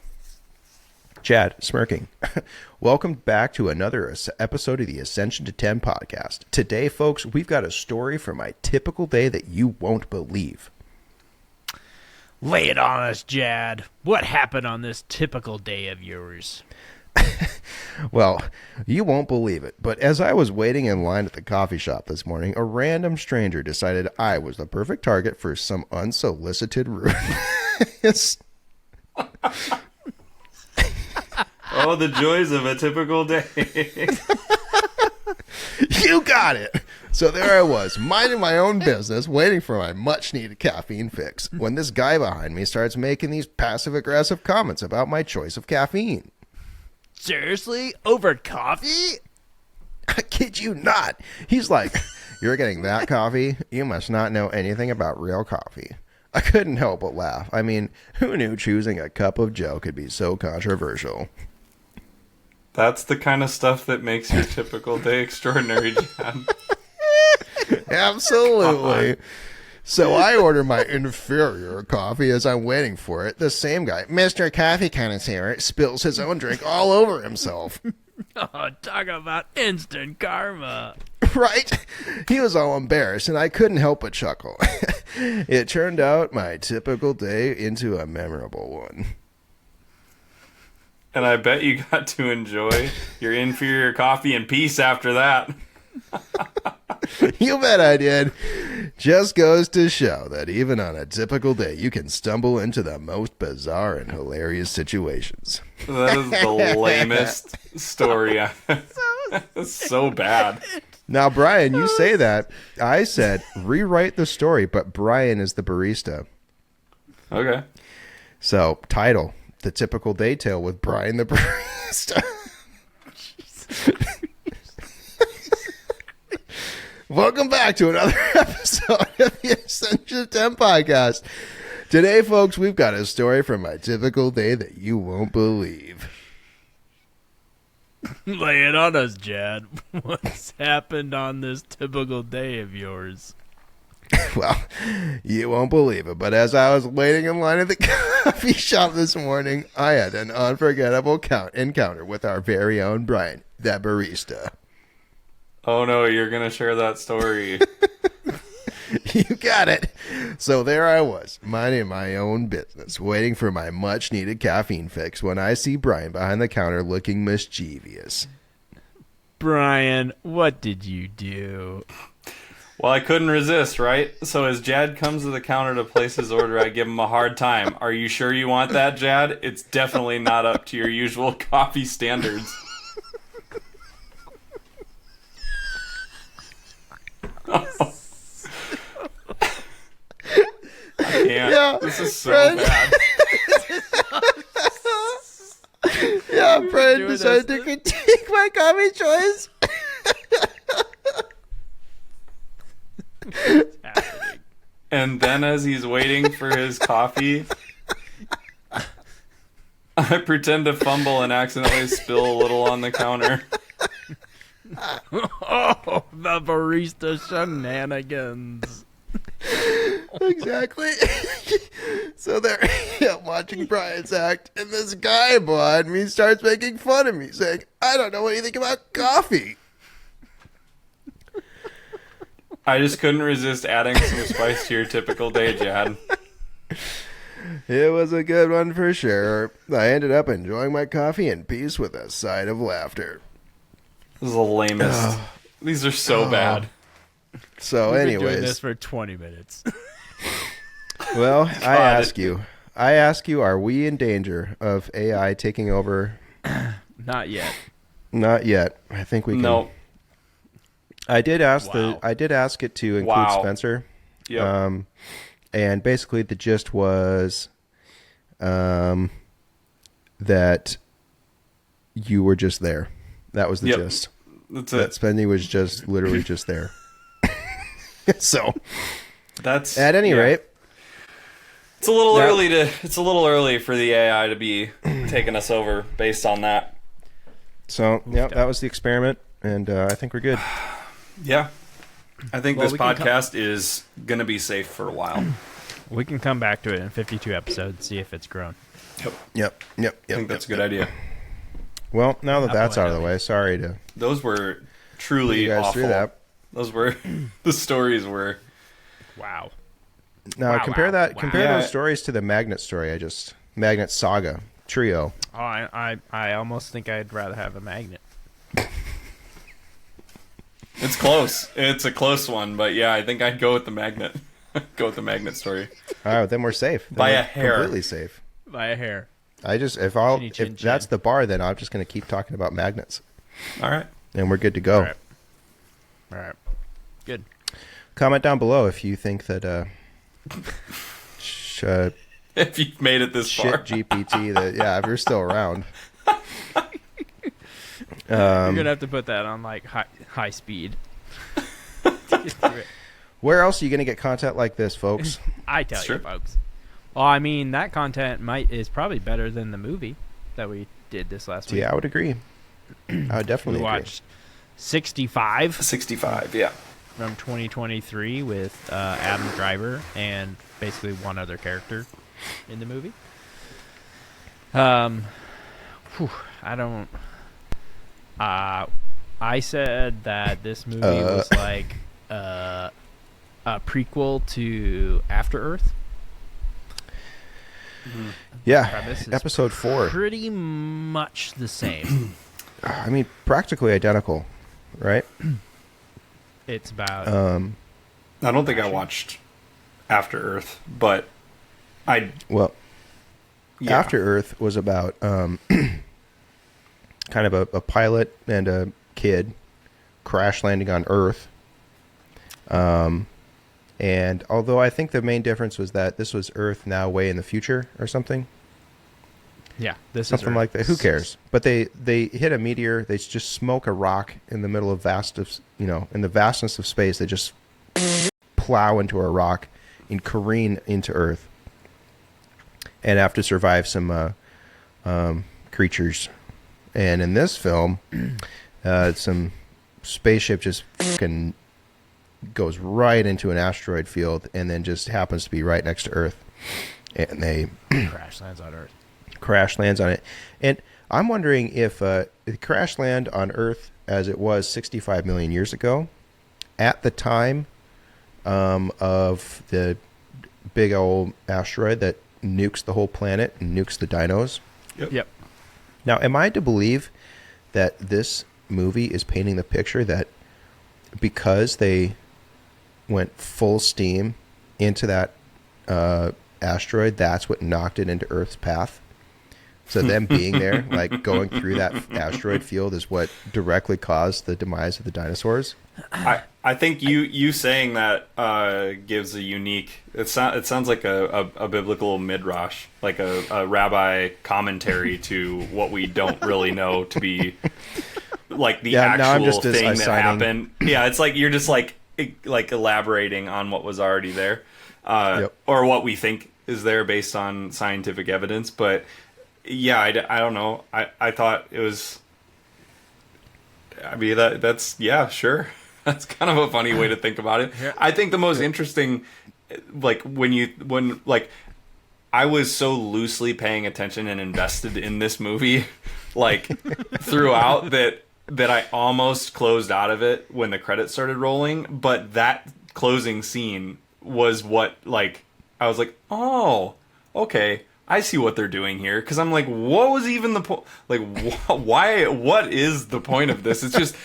Chad, smirking. Welcome back to another episode of the Ascension to 10 podcast. Today, folks, we've got a story from my typical day that you won't believe. Lay it on us, Jad. What happened on this typical day of yours? Well, you won't believe it, but as I was waiting in line at the coffee shop this morning, a random stranger decided I was the perfect target for some unsolicited rudeness. Oh, the joys of a typical day. You got it. So there I was, minding my own business, waiting for my much-needed caffeine fix, when this guy behind me starts making these passive-aggressive comments about my choice of caffeine. Seriously? Over coffee? I kid you not. He's like, "You're getting that coffee? You must not know anything about real coffee." I couldn't help but laugh. I mean, who knew choosing a cup of joe could be so controversial? That's the kind of stuff that makes your typical day extraordinary, Jan. Absolutely. So I order my inferior coffee as I'm waiting for it. The same guy, Mr. Coffee Connoisseur, spills his own drink all over himself. Oh, talk about instant karma. Right? He was all embarrassed, and I couldn't help but chuckle. It turned out my typical day into a memorable one. And I bet you got to enjoy your inferior coffee in peace after that. You bet I did. Just goes to show that even on a typical day, you can stumble into the most bizarre and hilarious situations. That is the lamest story. That's so bad. Now, Brian, you say that. I said rewrite the story, but Bryan is the barista. Okay. So, title, The Typical Day Tale with Bryan the Barista. Welcome back to another episode of the Ascension 10 podcast. Today, folks, we've got a story from my typical day that you won't believe. Lay it on us, Jad. What's happened on this typical day of yours? Well, you won't believe it, but as I was waiting in line at the coffee shop this morning, I had an unforgettable encounter with our very own Bryan, the barista. Oh no, you're going to share that story. You got it. So there I was, minding my own business, waiting for my much-needed caffeine fix when I see Bryan behind the counter looking mischievous. Bryan, what did you do? Well, I couldn't resist, right? So as Jad comes to the counter to place his order, I give him a hard time. Are you sure you want that, Jad? It's definitely not up to your usual coffee standards. I can't. Yeah, this is so Bryan. bad. Yeah, Bryan decided to critique my coffee choice. And then as he's waiting for his coffee, I pretend to fumble and accidentally spill a little on the counter. Oh, the barista shenanigans. Exactly. So there I'm watching Bryan's act, and this guy behind me starts making fun of me, saying, "I don't know anything about coffee." I just couldn't resist adding some spice to your typical day, Jad. It was a good one for sure. I ended up enjoying my coffee in peace with a sigh of laughter. This is the lamest. These are so bad. So We've been doing anyways, this for 20 minutes. well, I ask you, are we in danger of AI taking over? Not yet. Not yet. I think we can. No. I did ask Wow. it to include Wow. Spencer. Yep. And basically the gist was that you were just there. That was the Yep. gist. That's That it. Spendy was just literally just there. So That's at any rate, It's a little Now- early for the AI to be taking us over based on that. So, yeah, that was the experiment, and I think we're good. Yeah. I think Well, this podcast is going to be safe for a while. We can come back to it in 52 episodes, see if it's grown. Yep. I think that's a good idea. Well, now that that's out of the Apple way, sorry to Those were truly you guys awful. through that. Those were the stories were. Wow. Now Wow, compare wow, compare wow. those stories to the Magnet story. Magnet Saga trio. Oh, I almost think I'd rather have a magnet. It's close. It's a close one, but yeah, I think I'd go with the magnet. Go with the magnet story. All right, then we're safe. Then By we're a hair. completely safe. By a hair. I just if Chinny chin if that's chin. the bar, then I'm just going to keep talking about magnets, All right. and we're good to go. All right. Good. Comment down below if you think that If you've made it this shit far. GPT if you're still around. You're gonna have to put that on like high speed. Get through it. Where else are you going to get content like this, folks? I tell Sure. you, folks. Well, I mean, that content is probably better than the movie that we did this last week. Yeah, I would agree. I would definitely We agree. watched 65 65, yeah. from 2023 with Adam Driver and basically one other character in the movie. I don't. I said that this movie was like a prequel to After Earth. Yeah, Premise is episode 4. Pretty much the same. I mean, practically identical, right? It's about I don't think I watched After Earth, but Well, yeah. After Earth was about kind of a pilot and a kid crash landing on Earth. And although I think the main difference was that this was Earth now way in the future or something. yeah, this is Something Earth. like that. Who cares? But they hit a meteor. They just smoke a rock in the middle of in the vastness of space. They just plow into a rock and careen into Earth, and have to survive some creatures. And in this film, some spaceship just fucking goes right into an asteroid field, and then just happens to be right next to Earth, and they Crash lands on Earth. crash lands on it. And I'm wondering if it crash land on Earth as it was 65 million years ago, at the time of the big old asteroid that nukes the whole planet and nukes the dinos. Yep. Now, am I to believe that this movie is painting the picture that because they went full steam into that asteroid, that's what knocked it into Earth's path? So them being there, like going through that asteroid field, is what directly caused the demise of the dinosaurs? I think you saying that gives a unique. It sounds like a biblical midrash, like a rabbi commentary to what we don't really know to be like the now I'm actual just thing that assigning- happened. Yeah, it's like you're just like elaborating on what was already there, Yep. or what we think is there based on scientific evidence. But yeah, I don't know. I thought it was. I mean that's yeah, sure. That's kind of a funny way to think about it. Yeah. I think the most interesting, like when I was so loosely paying attention and invested in this movie, like throughout that I almost closed out of it when the credits started rolling. But that closing scene was what, like, I was like, oh, okay, I see what they're doing here. Because I'm like, what was even the point? Like, why? What is the point of this? It's just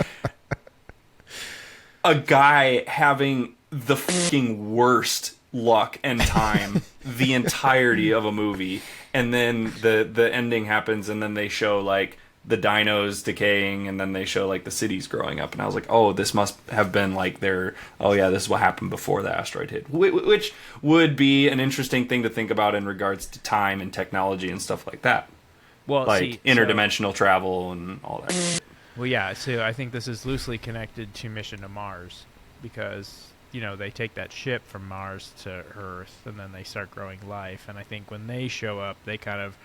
a guy having the fucking worst luck and time the entirety of a movie, and then the ending happens, and then they show like the dinos decaying, and then they show like the cities growing up, and I was like, oh, this must have been like this is what happened before the asteroid hit, which would be an interesting thing to think about in regards to time and technology and stuff like that, Well, like see, interdimensional travel and all that. Well, yeah, so I think this is loosely connected to Mission to Mars because, they take that ship from Mars to Earth and then they start growing life. And I think when they show up, they kind of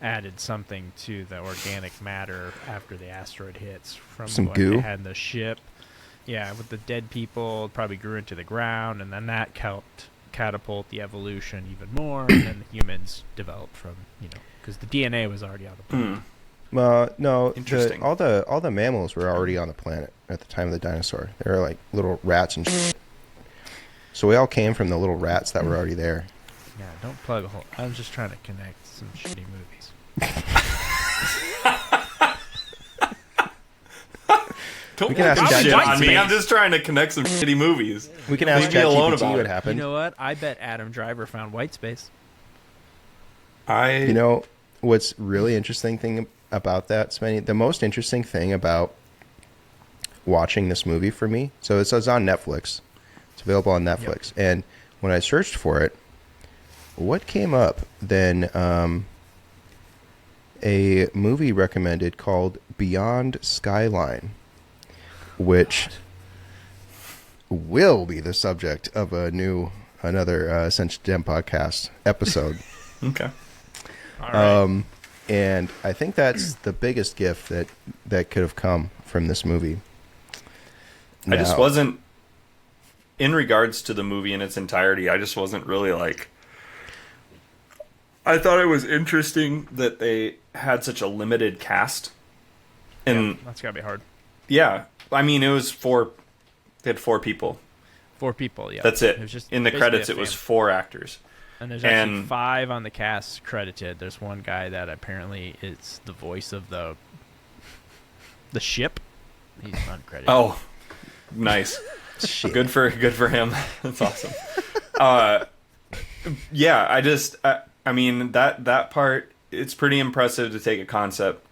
added something to the organic matter after the asteroid hits from Some what goo? they had in the ship. Yeah, with the dead people, it probably grew into the ground, and then that helped catapult the evolution even more, and then the humans developed from, because the DNA was already on the planet. No, Interesting. all the mammals were already on the planet at the time of the dinosaur. They were like little rats and shit. So we all came from the little rats that were already there. Yeah, don't plug a hole. I was just trying to connect some shitty movies. Don't We can ask shit ChatGPT. on me. I'm just trying to connect some shitty movies. We can ask Leave me alone ChatGPT about what it. happened. You know what? I bet Adam Driver found white space. You know what's really interesting thing about that, Spenny? The most interesting thing about watching this movie for me, so it says on Netflix. It's available on Netflix. Yep. And when I searched for it, what came up then? A movie recommended called Beyond Skyline, which will be the subject of another Ascension Gem podcast episode. Okay. All right. And I think that's the biggest gift that could have come from this movie. I just wasn't, in regards to the movie in its entirety, I just wasn't really like, I thought it was interesting that they had such a limited cast. And that's gotta be hard. yeah, I mean, they had 4 people. 4 people, yeah. That's it. It was just in the basically credits, a it was fan. 4 actors. And there's actually 5 on the cast credited. There's one guy that apparently is the voice of the ship. He's uncredited. Oh, nice. Shit. Good for him. That's awesome. Yeah, I mean that part, it's pretty impressive to take a concept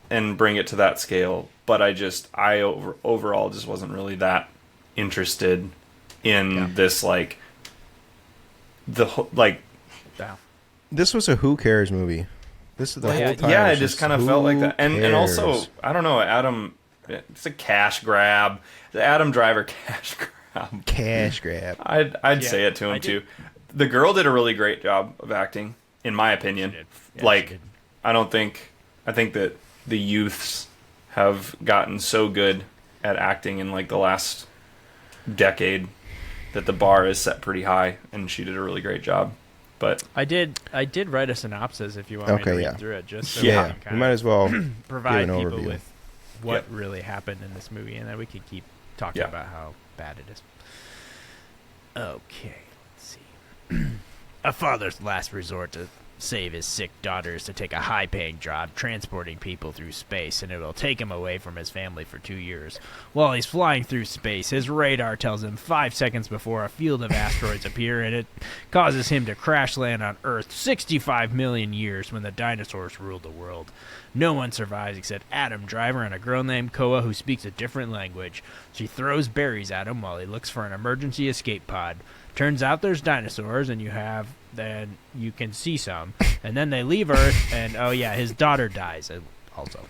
and bring it to that scale, but I overall just wasn't really that interested in this like Yeah. This was a who cares movie. This is the whole time. yeah, it's it just kind of felt like that. And also, cares? I don't know, Adam, it's a cash grab. The Adam Driver cash grab. Cash grab. I'd say it to him too. The girl did a really great job of acting, in my opinion. She did. Yeah, she did. I think that the youths have gotten so good at acting in like the last decade that the bar is set pretty high, and she did a really great job. But I did write a synopsis if you want me to read through it, just so we Yeah, can we might as well provide give an people overview. with what really happened in this movie, and then we could keep talking about how bad it is. Okay, let's see. A father's last resort to save his sick daughter is to take a high-paying job transporting people through space, and it will take him away from his family for 2 years. While he's flying through space, his radar tells him 5 seconds before a field of asteroids appear, and it causes him to crash land on Earth 65 million years when the dinosaurs ruled the world. No one survives except Adam Driver and a girl named Koa who speaks a different language. She throws berries at him while he looks for an emergency escape pod. Turns out there's dinosaurs, and then you can see some. And then they leave Earth, and oh yeah, his daughter dies also.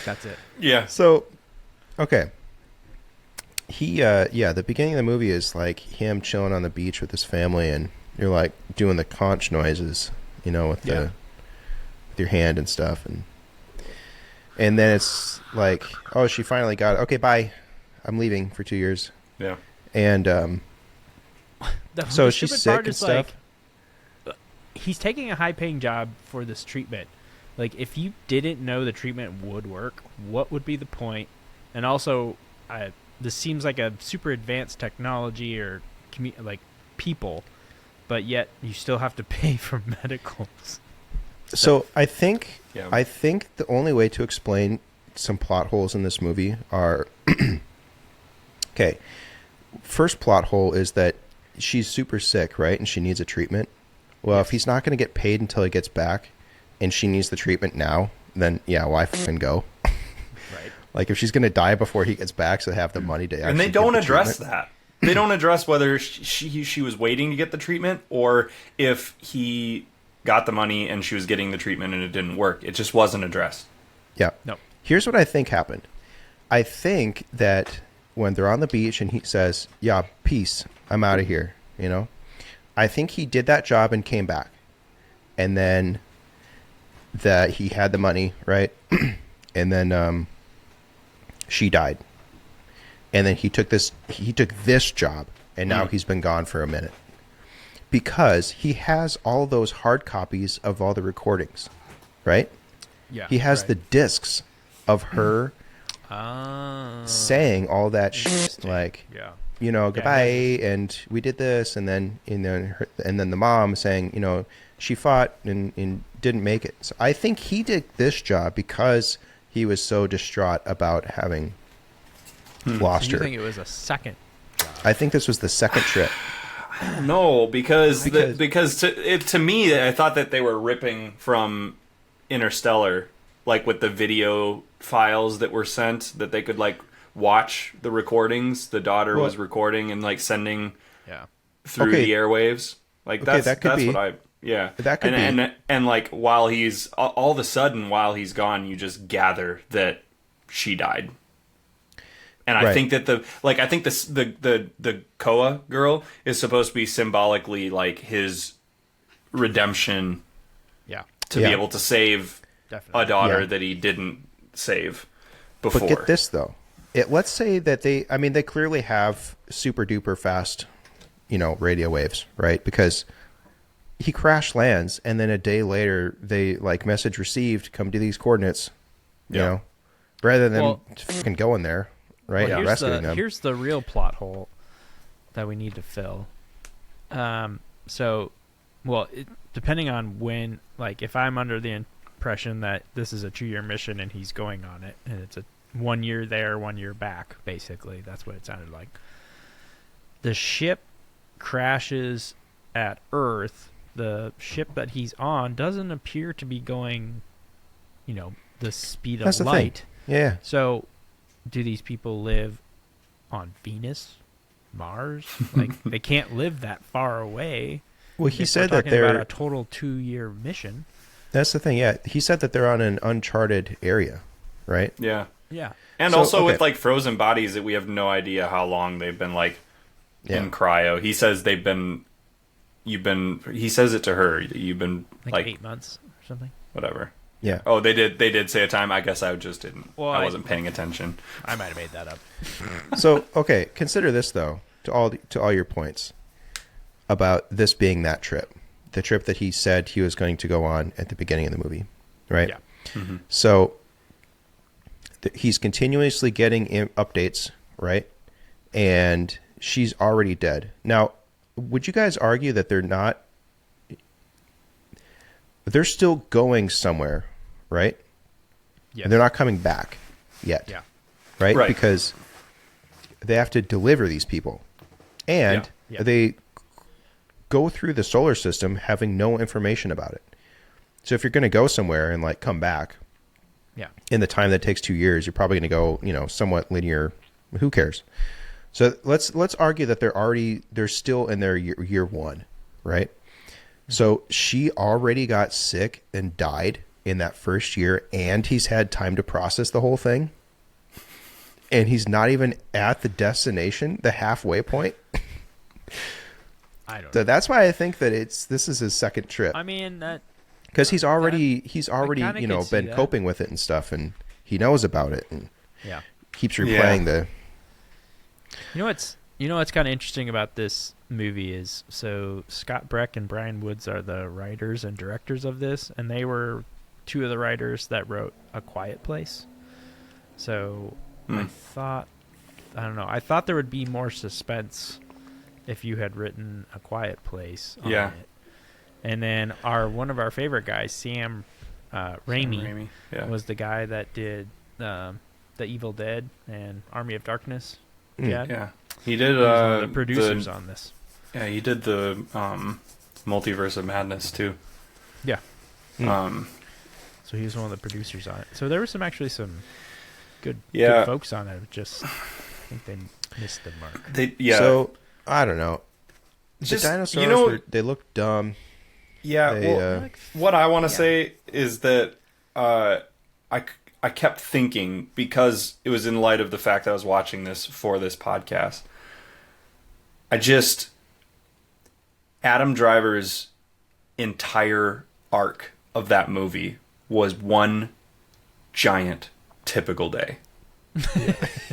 That's it. yeah, So, okay. The beginning of the movie is like him chilling on the beach with his family, and you're like doing the conch noises, with your hand and stuff, and then it's like, oh, she finally got it. Okay, bye. I'm leaving for 2 years. yeah. And so The she's stupid sick part and is, stuff. He's taking a high-paying job for this treatment. Like, if you didn't know the treatment would work, what would be the point? And also, this seems like a super advanced technology or people, but yet you still have to pay for medicals. So I think Yeah. the only way to explain some plot holes in this movie are okay. First plot hole is that she's super sick, right? And she needs a treatment. Well, if he's not going to get paid until he gets back and she needs the treatment now, then yeah, why fucking go? Right. Like if she's going to die before he gets back, so they have the money to actually And they get don't the address treatment. that. They don't address whether she was waiting to get the treatment or if he got the money and she was getting the treatment and it didn't work. It just wasn't addressed. Yeah. No. Here's what I think happened. I think that when they're on the beach and he says, yeah, peace, I'm out of here, I think he did that job and came back. and then that he had the money, right? And then she died. And then he took this job, and now he's been gone for a minute. Because he has all those hard copies of all the recordings, right? Yeah. He has right. the discs of her saying all that shit, Interesting. like, Yeah. you know, goodbye, Yeah, and we did this, and then and then the mom saying, you know, she fought and didn't make it. So I think he did this job because he was so distraught about having lost So you her. think it was a second? I think this was the second trip. No, because Because- to me, I thought that they were ripping from Interstellar, like with the video files that were sent, that they could like watch the recordings the daughter Well- was recording and like sending Yeah. through Okay. the airwaves. Like Okay, that's that could be. what I yeah. That could and, be. and like while he's all of a sudden while he's gone, you just gather that she died. And I Right. think that the Koa girl is supposed to be symbolically like his redemption Yeah. to Yeah. be able to save Definitely. a daughter Yeah. that he didn't save before. But get this though. Let's say that they clearly have super duper fast, you know, radio waves, right? Because he crash lands and then a day later they like message received, come to these coordinates, you Yeah. know, rather than Well- fucking going there, right? Well, and rescuing them. here's the real plot hole that we need to fill. Depending on when, like, if I'm under the impression that this is a 2-year mission and he's going on it, and it's a 1 year there, 1 year back, basically, that's what it sounded like. The ship crashes at Earth. The ship that he's on doesn't appear to be going, you know, the speed of That's the thing. light. Yeah. So, do these people live on Venus, Mars? Like, they can't live that far away. Well, he if said we're that talking about they're. a total 2-year mission. That's the thing. Yeah, he said that they're on an uncharted area, right? yeah. Yeah. And So, also with okay. like frozen bodies that we have no idea how long they've been like Yeah. in cryo. He says he says it to her. You've been Like like 8 months or something. whatever. Yeah. Oh, they did say a time. I guess I just didn't. Well, I I- wasn't paying attention. I might have made that up. So okay, consider this though. To all your points about this being that trip, the trip that he said he was going to go on at the beginning of the movie, right? Yeah. So he's continuously getting updates, right? And she's already dead. Now, would you guys argue that they're not? They're still going somewhere, right? Yes. And they're not coming back yet, Yeah. right? Right. Because they have to deliver these people, and Yeah. Yeah. they go through the solar system having no information about it. So if you're going to go somewhere and like come back Yeah. in the time that takes 2 years, you're probably going to go, you know, somewhat linear. Who cares? So let's argue that they're still in their year one, right? So she already got sick and died in that first year, and he's had time to process the whole thing. And he's not even at the destination, the halfway point. I don't So know. that's why I think that this is his second trip, I mean, that. because he's already kinda you know could see been that. coping with it and stuff, and he knows about it and Yeah. keeps replaying the. You know what's kind of interesting about this movie is, so Scott Breck and Brian Woods are the writers and directors of this, and they were two of the writers that wrote A Quiet Place. So I don't know, I thought there would be more suspense if you had written A Quiet Place on Yeah. it. And then one of our favorite guys, Sam Raimi, Yeah. was the guy that did The Evil Dead and Army of Darkness. Jad. Yeah. He did He was one of the producers on this. Yeah, he did the Multiverse of Madness too. Yeah. Um So he was one of the producers on it. So there were some good Yeah. folks on it. Just I think they missed the mark. yeah. So I don't know. Just, the dinosaurs, you know, they look dumb. yeah, they, well, what I want to Yeah. say is that I kept thinking, because it was in light of the fact that I was watching this for this podcast, Adam Driver's entire arc of that movie was one giant typical day.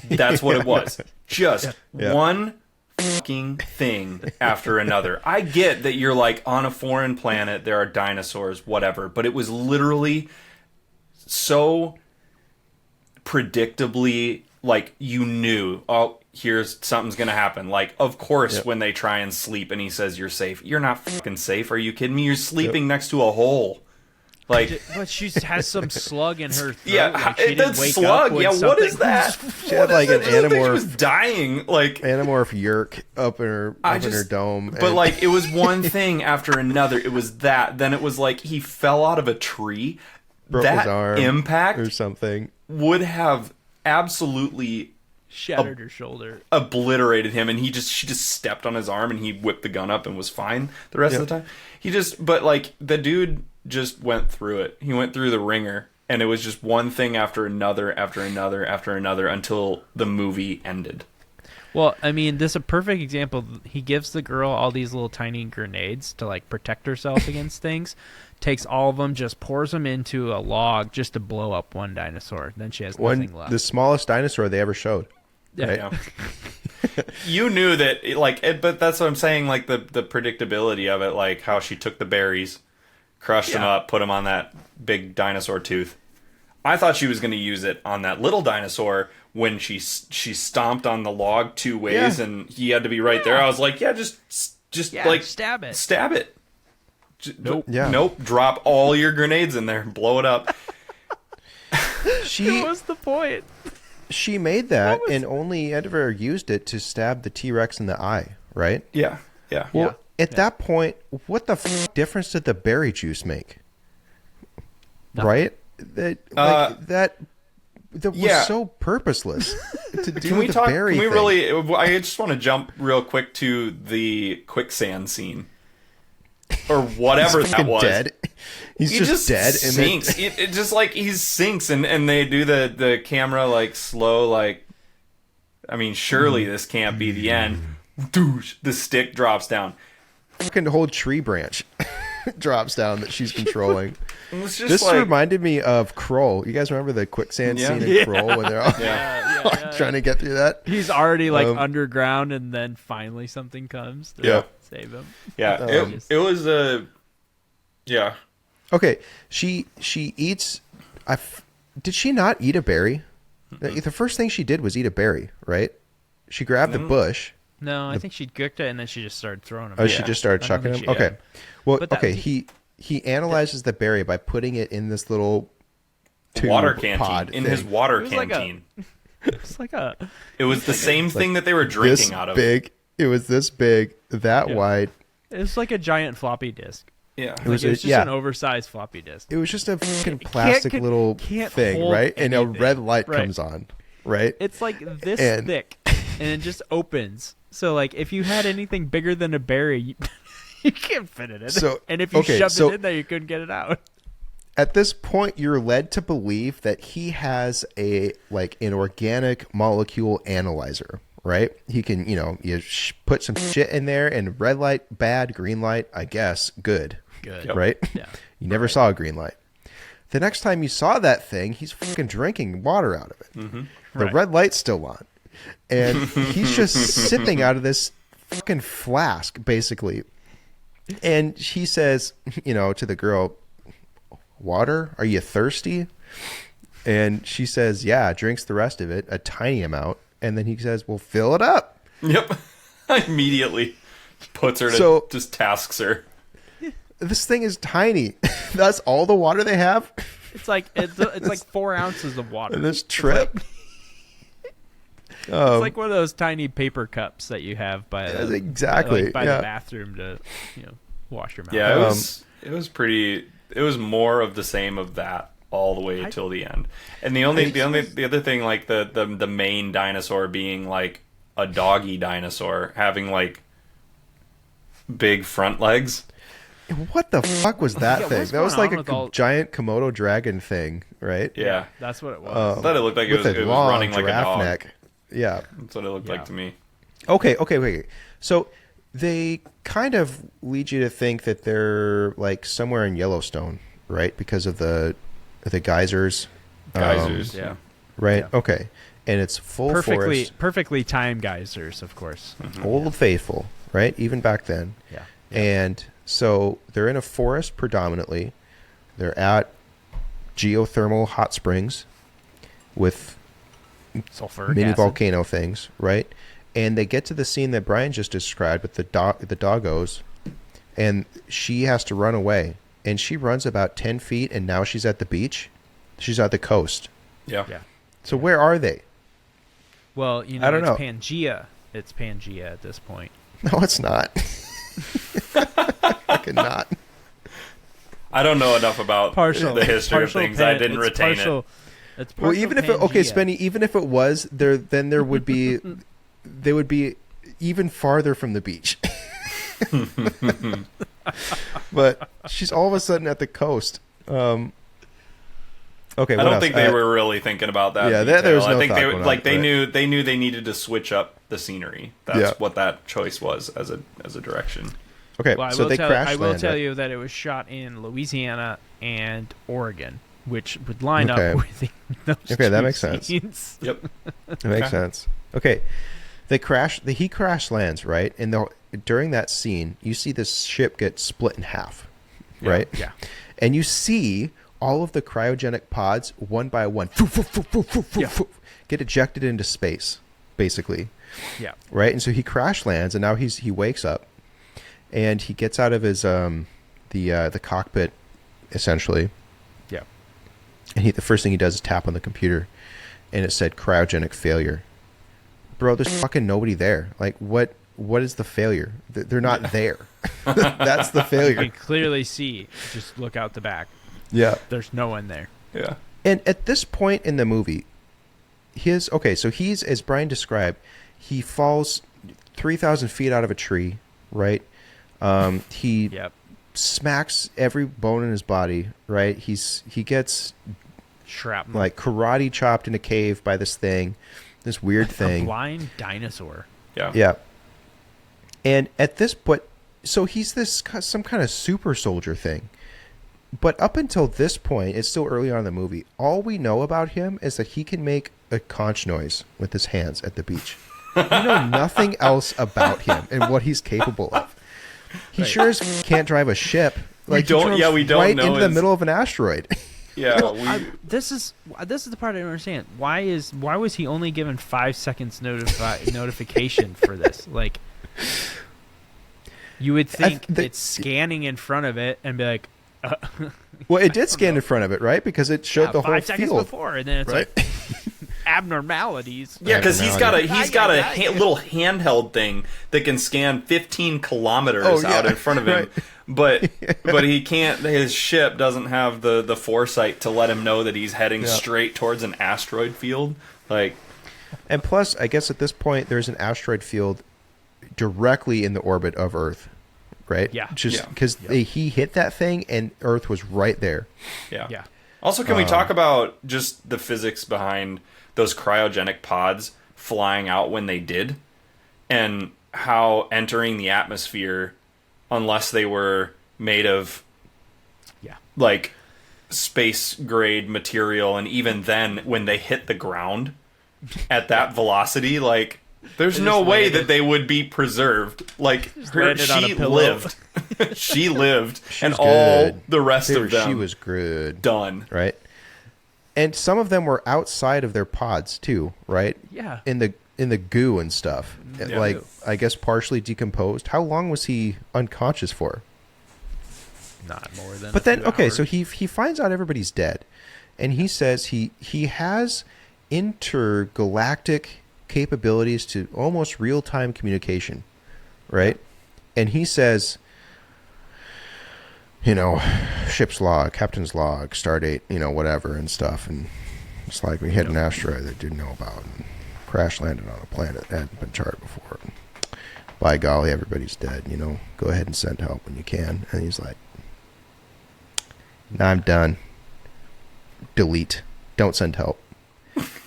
That's what it was. Just one fucking thing after another. I get that you're like on a foreign planet, there are dinosaurs, whatever, but it was literally so predictably, like, you knew, oh, here's something's gonna happen. Like, of course, when they try and sleep and he says you're safe, you're not fucking safe. Are you kidding me? You're sleeping next to a hole. Like, but she has some slug in her throat. yeah, like she that didn't wake slug. up Yeah, with what is something- that? She had like an She was anamorph dying. Like, yerk up in her dome. But like, it was one thing after another. It was that. Then it was like he fell out of a tree. broke That his arm impact or something. would have absolutely shattered her shoulder. obliterated him, and she just stepped on his arm, and he whipped the gun up and was fine the rest of the time. But like, the dude just went through it. He went through the ringer, and it was just one thing after another, after another, after another, until the movie ended. Well, I mean, this is a perfect example. He gives the girl all these little tiny grenades to like protect herself against things. Takes all of them, just pours them into a log just to blow up one dinosaur. Then she has nothing left. The smallest dinosaur they ever showed. Yeah. Right? Yeah. You knew that, but that's what I'm saying, like, the predictability of it, like how she took the berries, crushed them up, put them on that big dinosaur tooth. I thought she was going to use it on that little dinosaur when she stomped on the log two ways, and he had to be right there. I was like, just like, stab it. Stab it. Nope. Yeah. Nope. Drop all your grenades in there. Blow it up. What was the point? She made that and only ever used it to stab the T-Rex in the eye, right? Yeah. Yeah. Well, at that point, what the difference did the berry juice make? Nothing. Right? That was so purposeless to do Can we the talk? berry Can we thing. really? I just want to jump real quick to the quicksand scene, or whatever He's that fucking was. dead. He's just dead. And then, Sinks. It just like he sinks, and they do the camera like slow, like. I mean, surely this can't be the end. Doosh, the stick drops down. fucking whole tree branch drops down that she's controlling. It's just This like, reminded me of Kroll. You guys remember the quicksand scene in Kroll when they're all trying to get through that? He's already like underground, and then finally something comes to Yeah. save him. Yeah, it was a Okay, she eats. Did she not eat a berry? The first thing she did was eat a berry, right? She grabbed the bush. No, I think she cooked it, and then she just started throwing them. Oh, she just started I don't chucking think them? she- Okay. Well, But that- okay, he analyzes the berry by putting it in this little tube water canteen pod in thing. his water It was like a- canteen. It's like a. It was the same thing that they were This drinking out of. big. It was this big, that Yeah. wide. It's like a giant floppy disk. Yeah, It was, It was just yeah. an oversized floppy disk. It was just a fucking plastic can't little thing, hold right? And a anything. red light Right. comes on, right? It's like this And- thick, and it just opens. So like, if you had anything bigger than a berry, you can't fit it in. So- and if you okay, shoved so- it in there, you couldn't get it out. At this point, you're led to believe that he has an organic molecule analyzer, right? He can, put some shit in there, and red light, bad, green light, I guess, good. Good. Yep. Right? Yeah. You never saw a green light. The next time you saw that thing, he's fucking drinking water out of it. Mm-hmm. The Right. red light's still on. And he's just sipping out of this fucking flask, basically. And he says, to the girl, water? Are you thirsty? And she says, yeah, drinks the rest of it, a tiny amount. And then he says, well, fill it up. Yep. Immediately puts her to So- just tasks her. This thing is tiny. That's all the water they have It's like it's like 4 ounces of water. in this trip. It's like one of those tiny paper cups that you have by the, exactly. by yeah. the bathroom to wash your mouth. Yeah, it was pretty. It was more of the same of that all the way till the end. And the other thing, like the main dinosaur being like a doggy dinosaur, having like big front legs. What the fuck was that Yeah, thing? what's That was going like on with a all- giant Komodo dragon thing, right? Yeah, That's what it was. I thought it looked like with it a was long running like a giraffe dog. neck. Yeah. That's what it looked like to me. Okay. So They kind of lead you to think that they're like somewhere in Yellowstone, right? Because of the geysers. Geysers, yeah. Right? Yeah. Okay. And it's full forest. Perfectly timed geysers, of course. Old faithful, right? Even back then. Yeah. And so they're in a forest predominantly. They're at geothermal hot springs with Sulfuric mini acid. volcano things, right? And they get to the scene that Bryan just described with the doggos, and she has to run away. And she runs about 10 feet, and now she's at the beach. She's at the coast. Yeah. Yeah. So where are they? Well, you know, I don't know. Pangea. It's Pangea at this point. No, it's not. Fucking not. I don't know enough about the history of things. I didn't retain it. It's Well, even if it, okay, Spenny, even if it was there, then there would be, they would be even farther from the beach. But she's all of a sudden at the coast. Okay, I what don't else? think they were really thinking about that. Yeah, detail. there was no I think thought they going on, like they right. knew they needed to switch up the scenery. That's Yeah. what that choice was as a direction. Okay, Well, so they crash I will land. tell right? you that it was shot in Louisiana and Oregon, which would line Okay. up with those Okay, that two makes sense. scenes. Yep. It makes sense. Okay, they crash. He crash lands, right? And during that scene, you see this ship get split in half, right? Yeah. And you see all of the cryogenic pods, one by one, get ejected into space, basically, Yeah. right? And so he crash lands, and now he wakes up, and he gets out of his the cockpit, essentially. Yeah. And the first thing he does is tap on the computer, and it said cryogenic failure. Bro, there's fucking nobody there. Like, what is the failure? They're not there. That's the You failure. can clearly see. Just look out the back. Yeah. There's no one there. Yeah. And at this point in the movie, so he's, as Bryan described, he falls 3,000 feet out of a tree, right? He Yep. smacks every bone in his body, right? He gets Shrapnel. like karate chopped in a cave by this thing, this weird a thing. blind dinosaur. Yeah. Yeah. And at this point, so he's some kind of super soldier thing. But up until this point, it's still early on in the movie, all we know about him is that he can make a conch noise with his hands at the beach. We know nothing else about him and what he's capable of. He sure as can't drive a ship. Like, he drove we don't right know into the his- middle of an asteroid. Yeah. This is the part I don't understand. Why was he only given 5 seconds notification for this? Like, you would think it's scanning in front of it and be like, Well, it did scan in front of it, right? Because it showed the whole 5 seconds field. before, and then it's Right? like abnormalities. Yeah, because he's got a Yeah. little handheld thing that can scan 15 kilometers Oh, yeah. out in front of him, Right. but he can't. His ship doesn't have the foresight to let him know that he's heading straight towards an asteroid field. Like, And plus, I guess at this point, there's an asteroid field directly in the orbit of Earth, right? Yeah. Just Yeah. because he hit that thing and Earth was right there. Yeah. Also, can we talk about just the physics behind those cryogenic pods flying out when they did, and how entering the atmosphere, unless they were made of like space grade material, and even then when they hit the ground at that velocity, like there's They no just way landed. that they would be preserved. Like landed on a she pillow. lived. She lived, and was all good. the rest of them She was good. done. Right? And some of them were outside of their pods too, right? Yeah. In the goo and stuff. Yeah. Like, I guess partially decomposed. How long was he unconscious for? Not more than. But a then, few okay, hours. so he finds out everybody's dead, and he says he has intergalactic capabilities to almost real-time communication, right? And he says, ship's log, captain's log, stardate, whatever and stuff, and it's like we hit an asteroid that didn't know about and crash landed on a planet that hadn't been charted before. And by golly, everybody's dead, go ahead and send help when you can. And he's like, I'm done. Delete. Don't send help.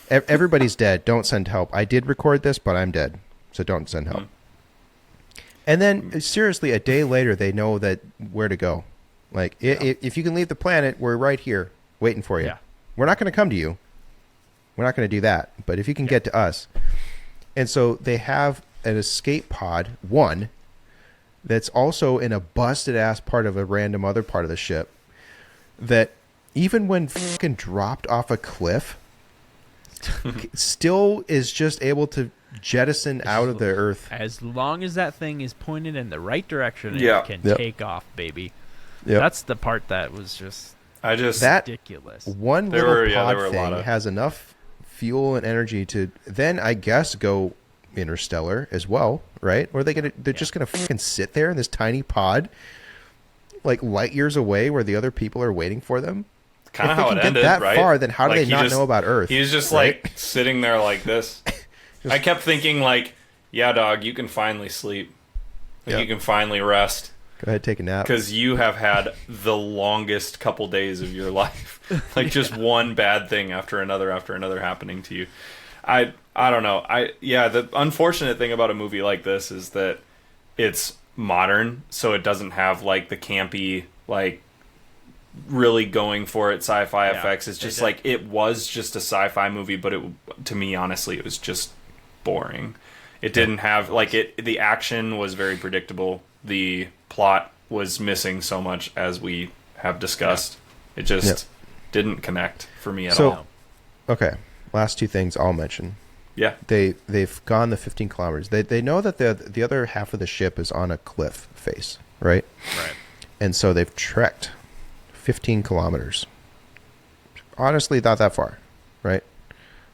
Everybody's dead. Don't send help. I did record this, but I'm dead. So don't send help. And then, seriously, a day later, they know that where to go. Like, if you can leave the planet, we're right here waiting for you. Yeah. We're not going to come to you. We're not going to do that. But if you can get to us. And so they have an escape pod, one, that's also in a busted-ass part of a random other part of the ship that even when fucking dropped off a cliff, still is just able to jettison out of the Earth. As long as that thing is pointed in the right direction, Yeah. it can Yep. take off, baby. Yep. That's the part that was just That ridiculous. one There little were- yeah, pod there were a lot thing of- has enough fuel and energy to then, I guess, go interstellar as well, right? Or they're just gonna fucking sit there in this tiny pod, like light years away, where the other people are waiting for them. kind If of they how can it get ended, that right? far, then how do Like, they he not just- know about Earth? He's just right? like sitting there like this. I kept thinking like, yeah, dog, you can finally sleep. Like, Yeah. You can finally rest Go ahead, take a nap. because you have had the longest couple days of your life. Like just one bad thing after another happening to you. I don't know. The unfortunate thing about a movie like this is that it's modern, so it doesn't have like the campy, like really going for it sci-fi effects. It's just like it was just a sci-fi movie, but to me honestly it was just boring. It didn't have the action was very predictable. The plot was missing so much, as we have discussed. It just didn't connect for me at all. Okay, last two things I'll mention. Yeah. They've gone the 15 kilometers. They know that the other half of the ship is on a cliff face, right? Right. And so they've trekked 15 kilometers. Honestly, not that far, right?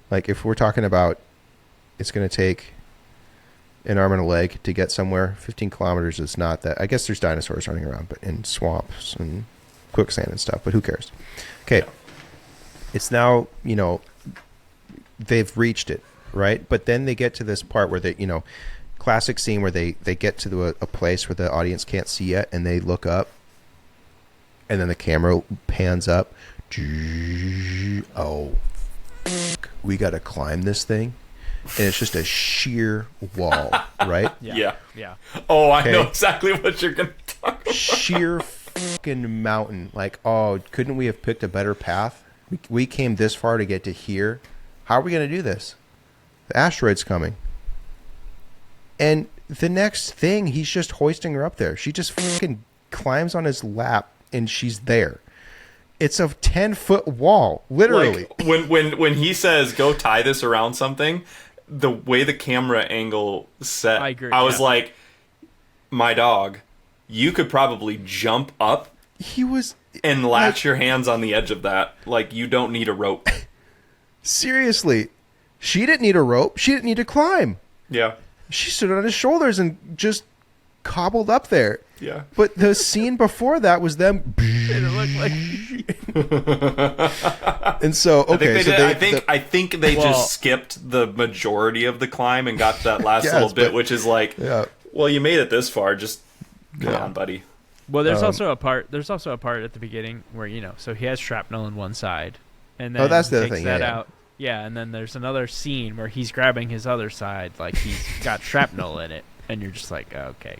Like if we're talking about it's going to take an arm and a leg to get somewhere, 15 kilometers is not that. I guess there's dinosaurs running around, but in swamps and quicksand and stuff, but who cares? Okay. It's now, they've reached it, right? But then they get to this part where they, classic scene where they get to a place where the audience can't see yet, and they look up, and then the camera pans up. Oh, fuck, we got to climb this thing. And it's just a sheer wall, right? Yeah. Oh, I know Okay. exactly what you're going to talk about. Sheer fucking mountain. Like, oh, couldn't we have picked a better path? We came this far to get to here. How are we going to do this? The asteroid's coming. And the next thing, he's just hoisting her up there. She just fucking climbs on his lap, and she's there. It's a 10-foot wall, literally. Like, when he says, go tie this around something, the way the camera angle set, I agree, I was yeah. like, my dog, you could probably jump up He was... and latch your hands on the edge of that. Like, you don't need a rope. Seriously. She didn't need a rope. She didn't need to climb. Yeah. She stood on his shoulders and just cobbled up there. Yeah. But the scene before that was them... It looked like And so, okay. I think they just skipped the majority of the climb and got to that last Yes, little bit, but- which is like, Yeah. well, you made it this far. Just come on, buddy. Well, there's also a part. There's also a part at the beginning where so he has shrapnel on one side, and then that's the he other takes thing, that yeah. out. Yeah, and then there's another scene where he's grabbing his other side, like he's got shrapnel in it, and you're just like, okay,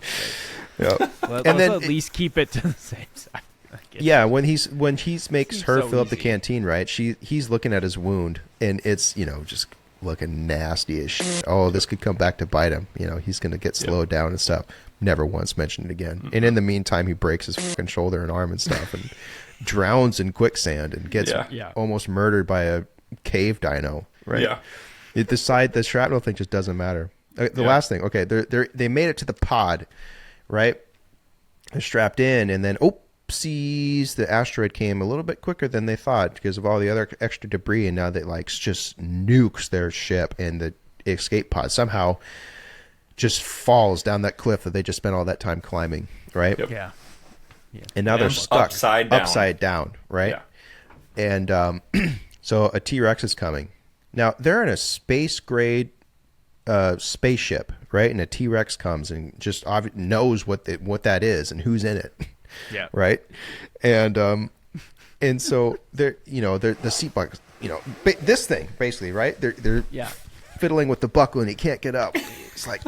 great. Yeah. Let's And then at least keep it to the same side. I guess. Yeah, when he makes Seems her so fill up the easy. canteen, right? He's looking at his wound, and it's just looking nasty as shit. Oh, this could come back to bite him. He's gonna get slowed down and stuff. Never once mentioned it again. And in the meantime, he breaks his fucking shoulder and arm and stuff, and drowns in quicksand and gets Yeah. almost murdered by a cave dino. Right? Yeah. The shrapnel thing just doesn't matter. The last thing, okay, they made it to the pod, right? They're strapped in, and then oopsies, the asteroid came a little bit quicker than they thought because of all the other extra debris, and now that just nukes their ship, and the escape pod somehow just falls down that cliff that they just spent all that time climbing, right? Yep. Yeah. And now they're And stuck upside down. right? Yeah. And so a T-Rex is coming. Now they're in a space grade spaceship, right? And a T-Rex comes and just knows what that is and who's in it. Yeah. Right. And so they're the seat buckles, this thing basically, right? They're Yeah. fiddling with the buckle and he can't get up. It's like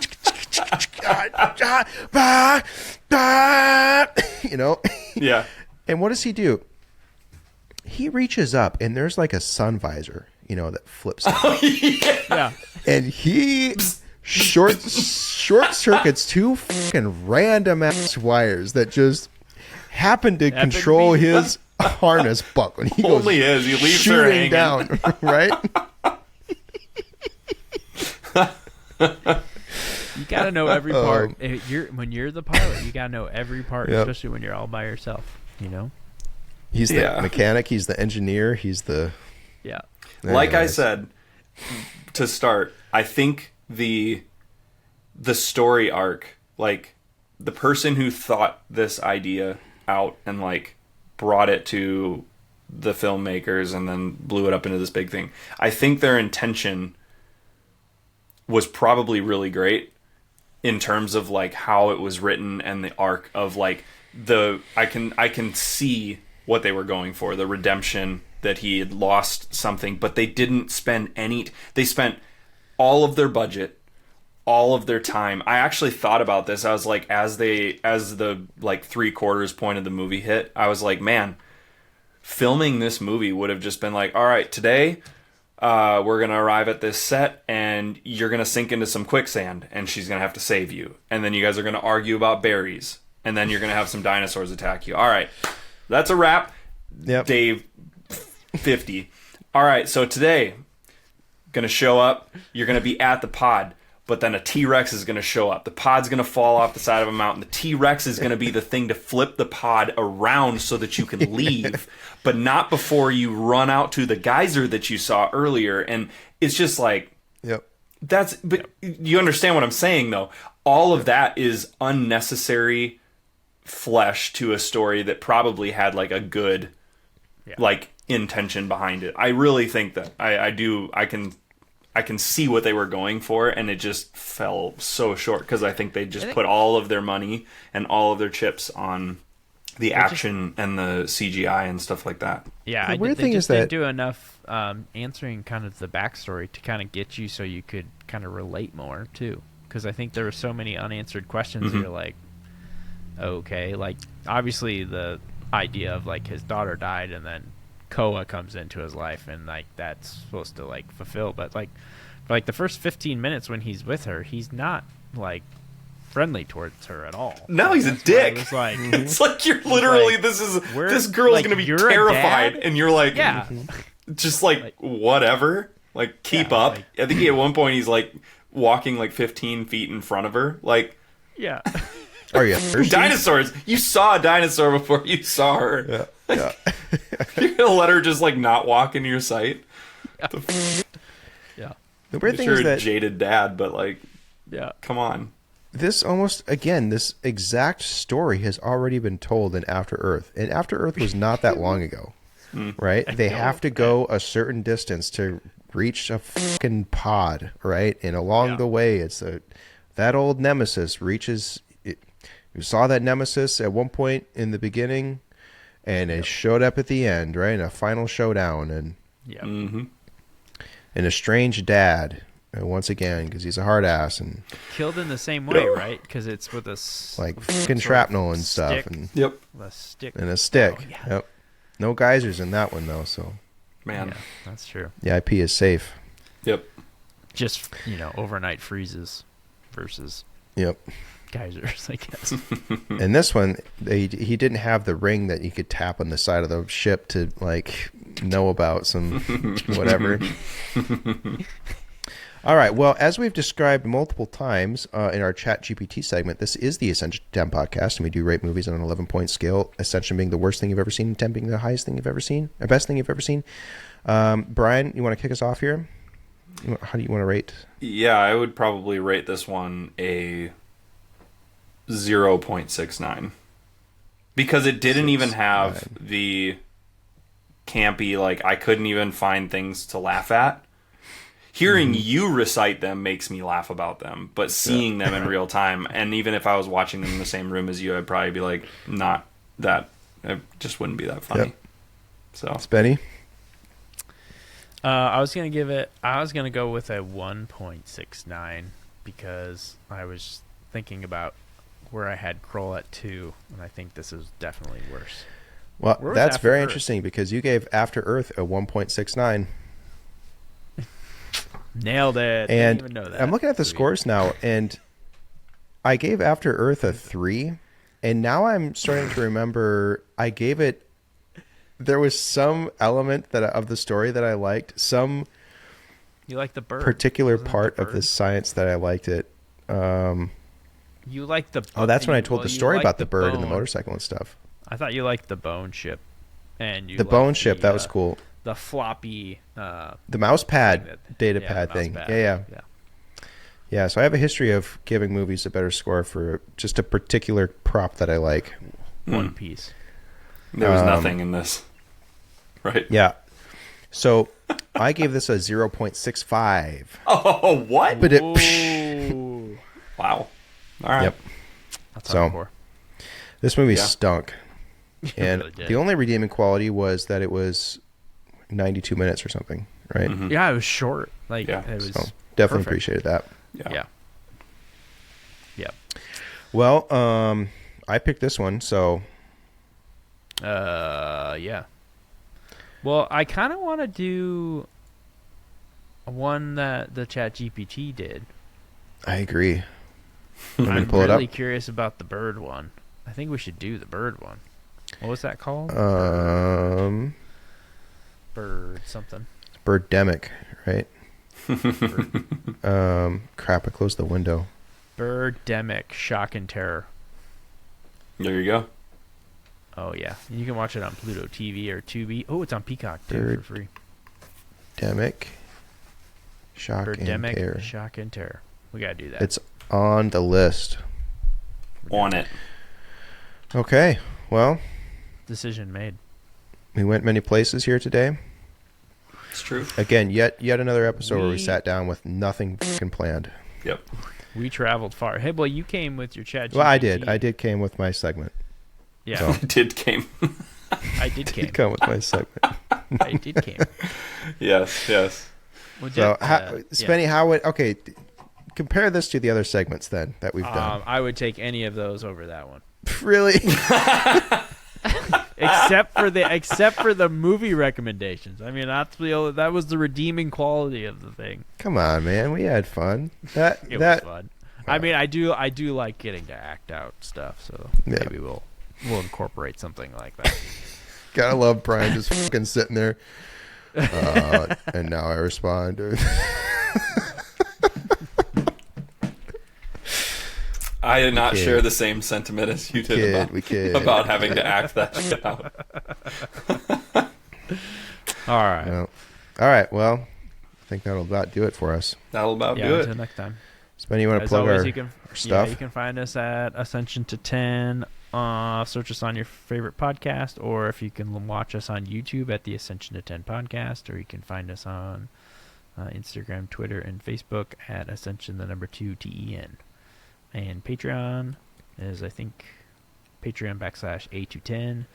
you know. Yeah. And what does he do? He reaches up, and there's like a sun visor, you know, that flips up. Oh, yeah. Yeah. And he short circuits two fucking random ass wires that just happen to Happen to control be- his harness buck when he goes Only is. He leaves her shooting hanging. down, right? You gotta know every part. When you're the pilot, you gotta know every part, Yep. especially when you're all by yourself. You know. He's the Yeah. mechanic. He's the engineer. He's the. Yeah. Like I Anyways. said to start, I think the story arc, like the person who thought this idea out and like brought it to the filmmakers and then blew it up into this big thing. I think their intention was probably really great in terms of like how it was written and the arc of like I can see what they were going for, the redemption that he had lost something, but they didn't spend they spent all of their budget, all of their time. I actually thought about this. I was like, as the like 3/4 point of the movie hit, I was like, man, filming this movie would have just been like, all right, today we're going to arrive at this set and you're going to sink into some quicksand and she's going to have to save you. And then you guys are going to argue about berries. And then you're going to have some dinosaurs attack you. All right, that's a wrap. Yep. Dave 50. All right, so today, going to show up. You're going to be at the pod. But then a T-Rex is going to show up. The pod's going to fall off the side of a mountain. The T-Rex is going to be the thing to flip the pod around so that you can leave, but not before you run out to the geyser that you saw earlier. And it's just like, Yep. but you understand what I'm saying, though. All of that is unnecessary flesh to a story that probably had like a good, like intention behind it. I really think that I can see what they were going for, and it just fell so short because I think they just put all of their money and all of their chips on the action and the CGI and stuff like that. Yeah, The weird they thing just is didn't that- do enough answering kind of the backstory to kind of get you so you could kind of relate more too. Because I think there were so many unanswered questions. You're like, okay, like obviously the idea of like his daughter died and then Koa comes into his life and like that's supposed to like fulfill, but like for like the first 15 minutes when he's with her, he's not like friendly towards her at all. No, he's a That's why dick. It was like, It's like you're literally like, this girl's like, gonna be you're a terrified, dad? and you're like, yeah, just like whatever, like keep Yeah, up. like- I think at one point he's like walking like 15 feet in front of her, like yeah. Are you thirsty? dinosaurs. You saw a dinosaur before you saw her. Yeah. Yeah. You're gonna let her just like not walk into your sight. Yeah. The weird thing You're is a that jaded dad, but like, Yeah. come on. this exact story has already been told in After Earth. And After Earth was not that long ago, right? They have to go a certain distance to reach a fucking pod, right? And along the way, that old nemesis reaches. You saw that nemesis at one point in the beginning, and it showed up at the end, right? In a final showdown, and Yeah. Mm-hmm. and a strange dad, once again, because he's a hard ass and Killed in the same way, right? Because it's with a like with fucking sort of shrapnel and stuff, stick. and Yep, a stick. a stick. Oh, yeah. Yep. No geysers in that one though, so man. Yeah, that's true. the IP is safe. Yep. Just overnight freezes versus Yep. geysers, I guess. And this one, he didn't have the ring that you could tap on the side of the ship to like know about some whatever. All right. Well, as we've described multiple times in our Chat GPT segment, this is the Ascension 10 podcast, and we do rate movies on an 11-point scale. Ascension being the worst thing you've ever seen, 10 being the highest thing you've ever seen, or best thing you've ever seen. Brian, you want to kick us off here? How do you want to rate? Yeah, I would probably rate this one a 0.69 because it didn't even have the campy, like I couldn't even find things to laugh at. Hearing you recite them makes me laugh about them, but seeing them in real time, and even if I was watching them in the same room as you, I'd probably be like, not that, it just wouldn't be that funny. Yep. So Spenny? I was gonna go with a 1.69. because I was thinking about where I had Kroll at 2, and I think this is definitely worse. Well, Where was that's After very Earth? interesting because you gave After Earth a 1.69. Nailed it. And Didn't even know that. I'm looking at the Sweet. scores now, and I gave After Earth a 3, and now I'm starting to remember I gave it. There was some element of the story that I liked, some You like the bird. particular Wasn't it part the of the bird? science that I liked it. You like the. Oh, that's when I told well, the you story like about the bird and the bone. motorcycle and stuff. I thought you liked the bone ship, and you The liked bone ship, the, that was cool. The floppy. The mouse pad, data pad the mouse thing. pad. Yeah. Yeah, so I have a history of giving movies a better score for just a particular prop that I like. One Piece. There was nothing in this. Right? Yeah. So I gave this a 0.65. Oh, what? But it, Ooh. Wow. All right. Yep. That's So- hardcore. This movie Yeah. stunk. And really did. the only redeeming quality was that it was 92 minutes or something, right? Mhm. Yeah, it was short. Like Yeah. it was. So definitely perfect. appreciated that. Yeah. Yeah. Well, I picked this one, so Yeah. Well, I kind of want to do one that the Chat GPT did. I agree. Want me to I'm pull it really up? curious about the bird one. I think we should do the bird one. What was that called? Bird something. Birdemic, right? Crap, I closed the window. Birdemic, Shock and Terror. There you go. Oh yeah, you can watch it on Pluto TV or Tubi. Oh, it's on Peacock too Bird- for free. Demic, shock and Birdemic, terror. Shock and Terror. We gotta do that. It's on the list. On it. Okay, well, Decision made. we went many places here today. It's true. Again, yet another episode where we We- sat down with nothing fucking planned. Yep. We traveled far. Hey, well, you came with your Chat GPT. Well, I did came with my segment. Yeah, So. Did came. I did came. Come with my segment. I did came. Yes. Yes. Well, So, yeah. Spenny, how would compare this to the other segments then that we've done? I would take any of those over that one, Really? except for the movie recommendations. I mean, that was the redeeming quality of the thing. Come on, man. We had fun. That It was fun. I mean, I do like getting to act out stuff. So Yeah. maybe we'll incorporate something like that. gotta love Bryan just fucking sitting there. And now I respond. I did not kid. share the same sentiment as you did We kid. about having to act that shit out. All right. Well, all right. Well, I think that'll about do it for us. That'll about Yeah. do Until it. next time. Spenny, you want to As plug always, our you can stuff? you can find us at Ascension to 10. Search us on your favorite podcast, or if you can watch us on YouTube at the Ascension to 10 podcast, or you can find us on Instagram, Twitter, and Facebook at Ascension 2 TEN. And Patreon is, I think, Patreon.com/A210,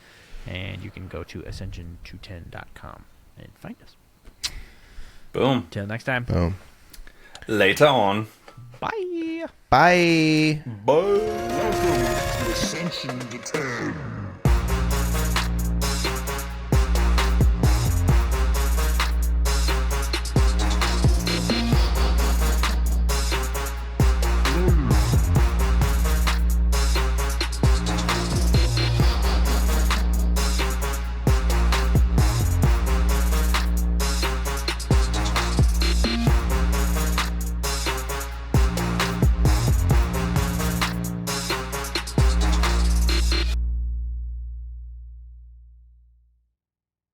and you can go to ascension210.com and find us. Boom. Till next time. Boom. Later on. Bye. Bye. Bye. Welcome to Ascension to 10.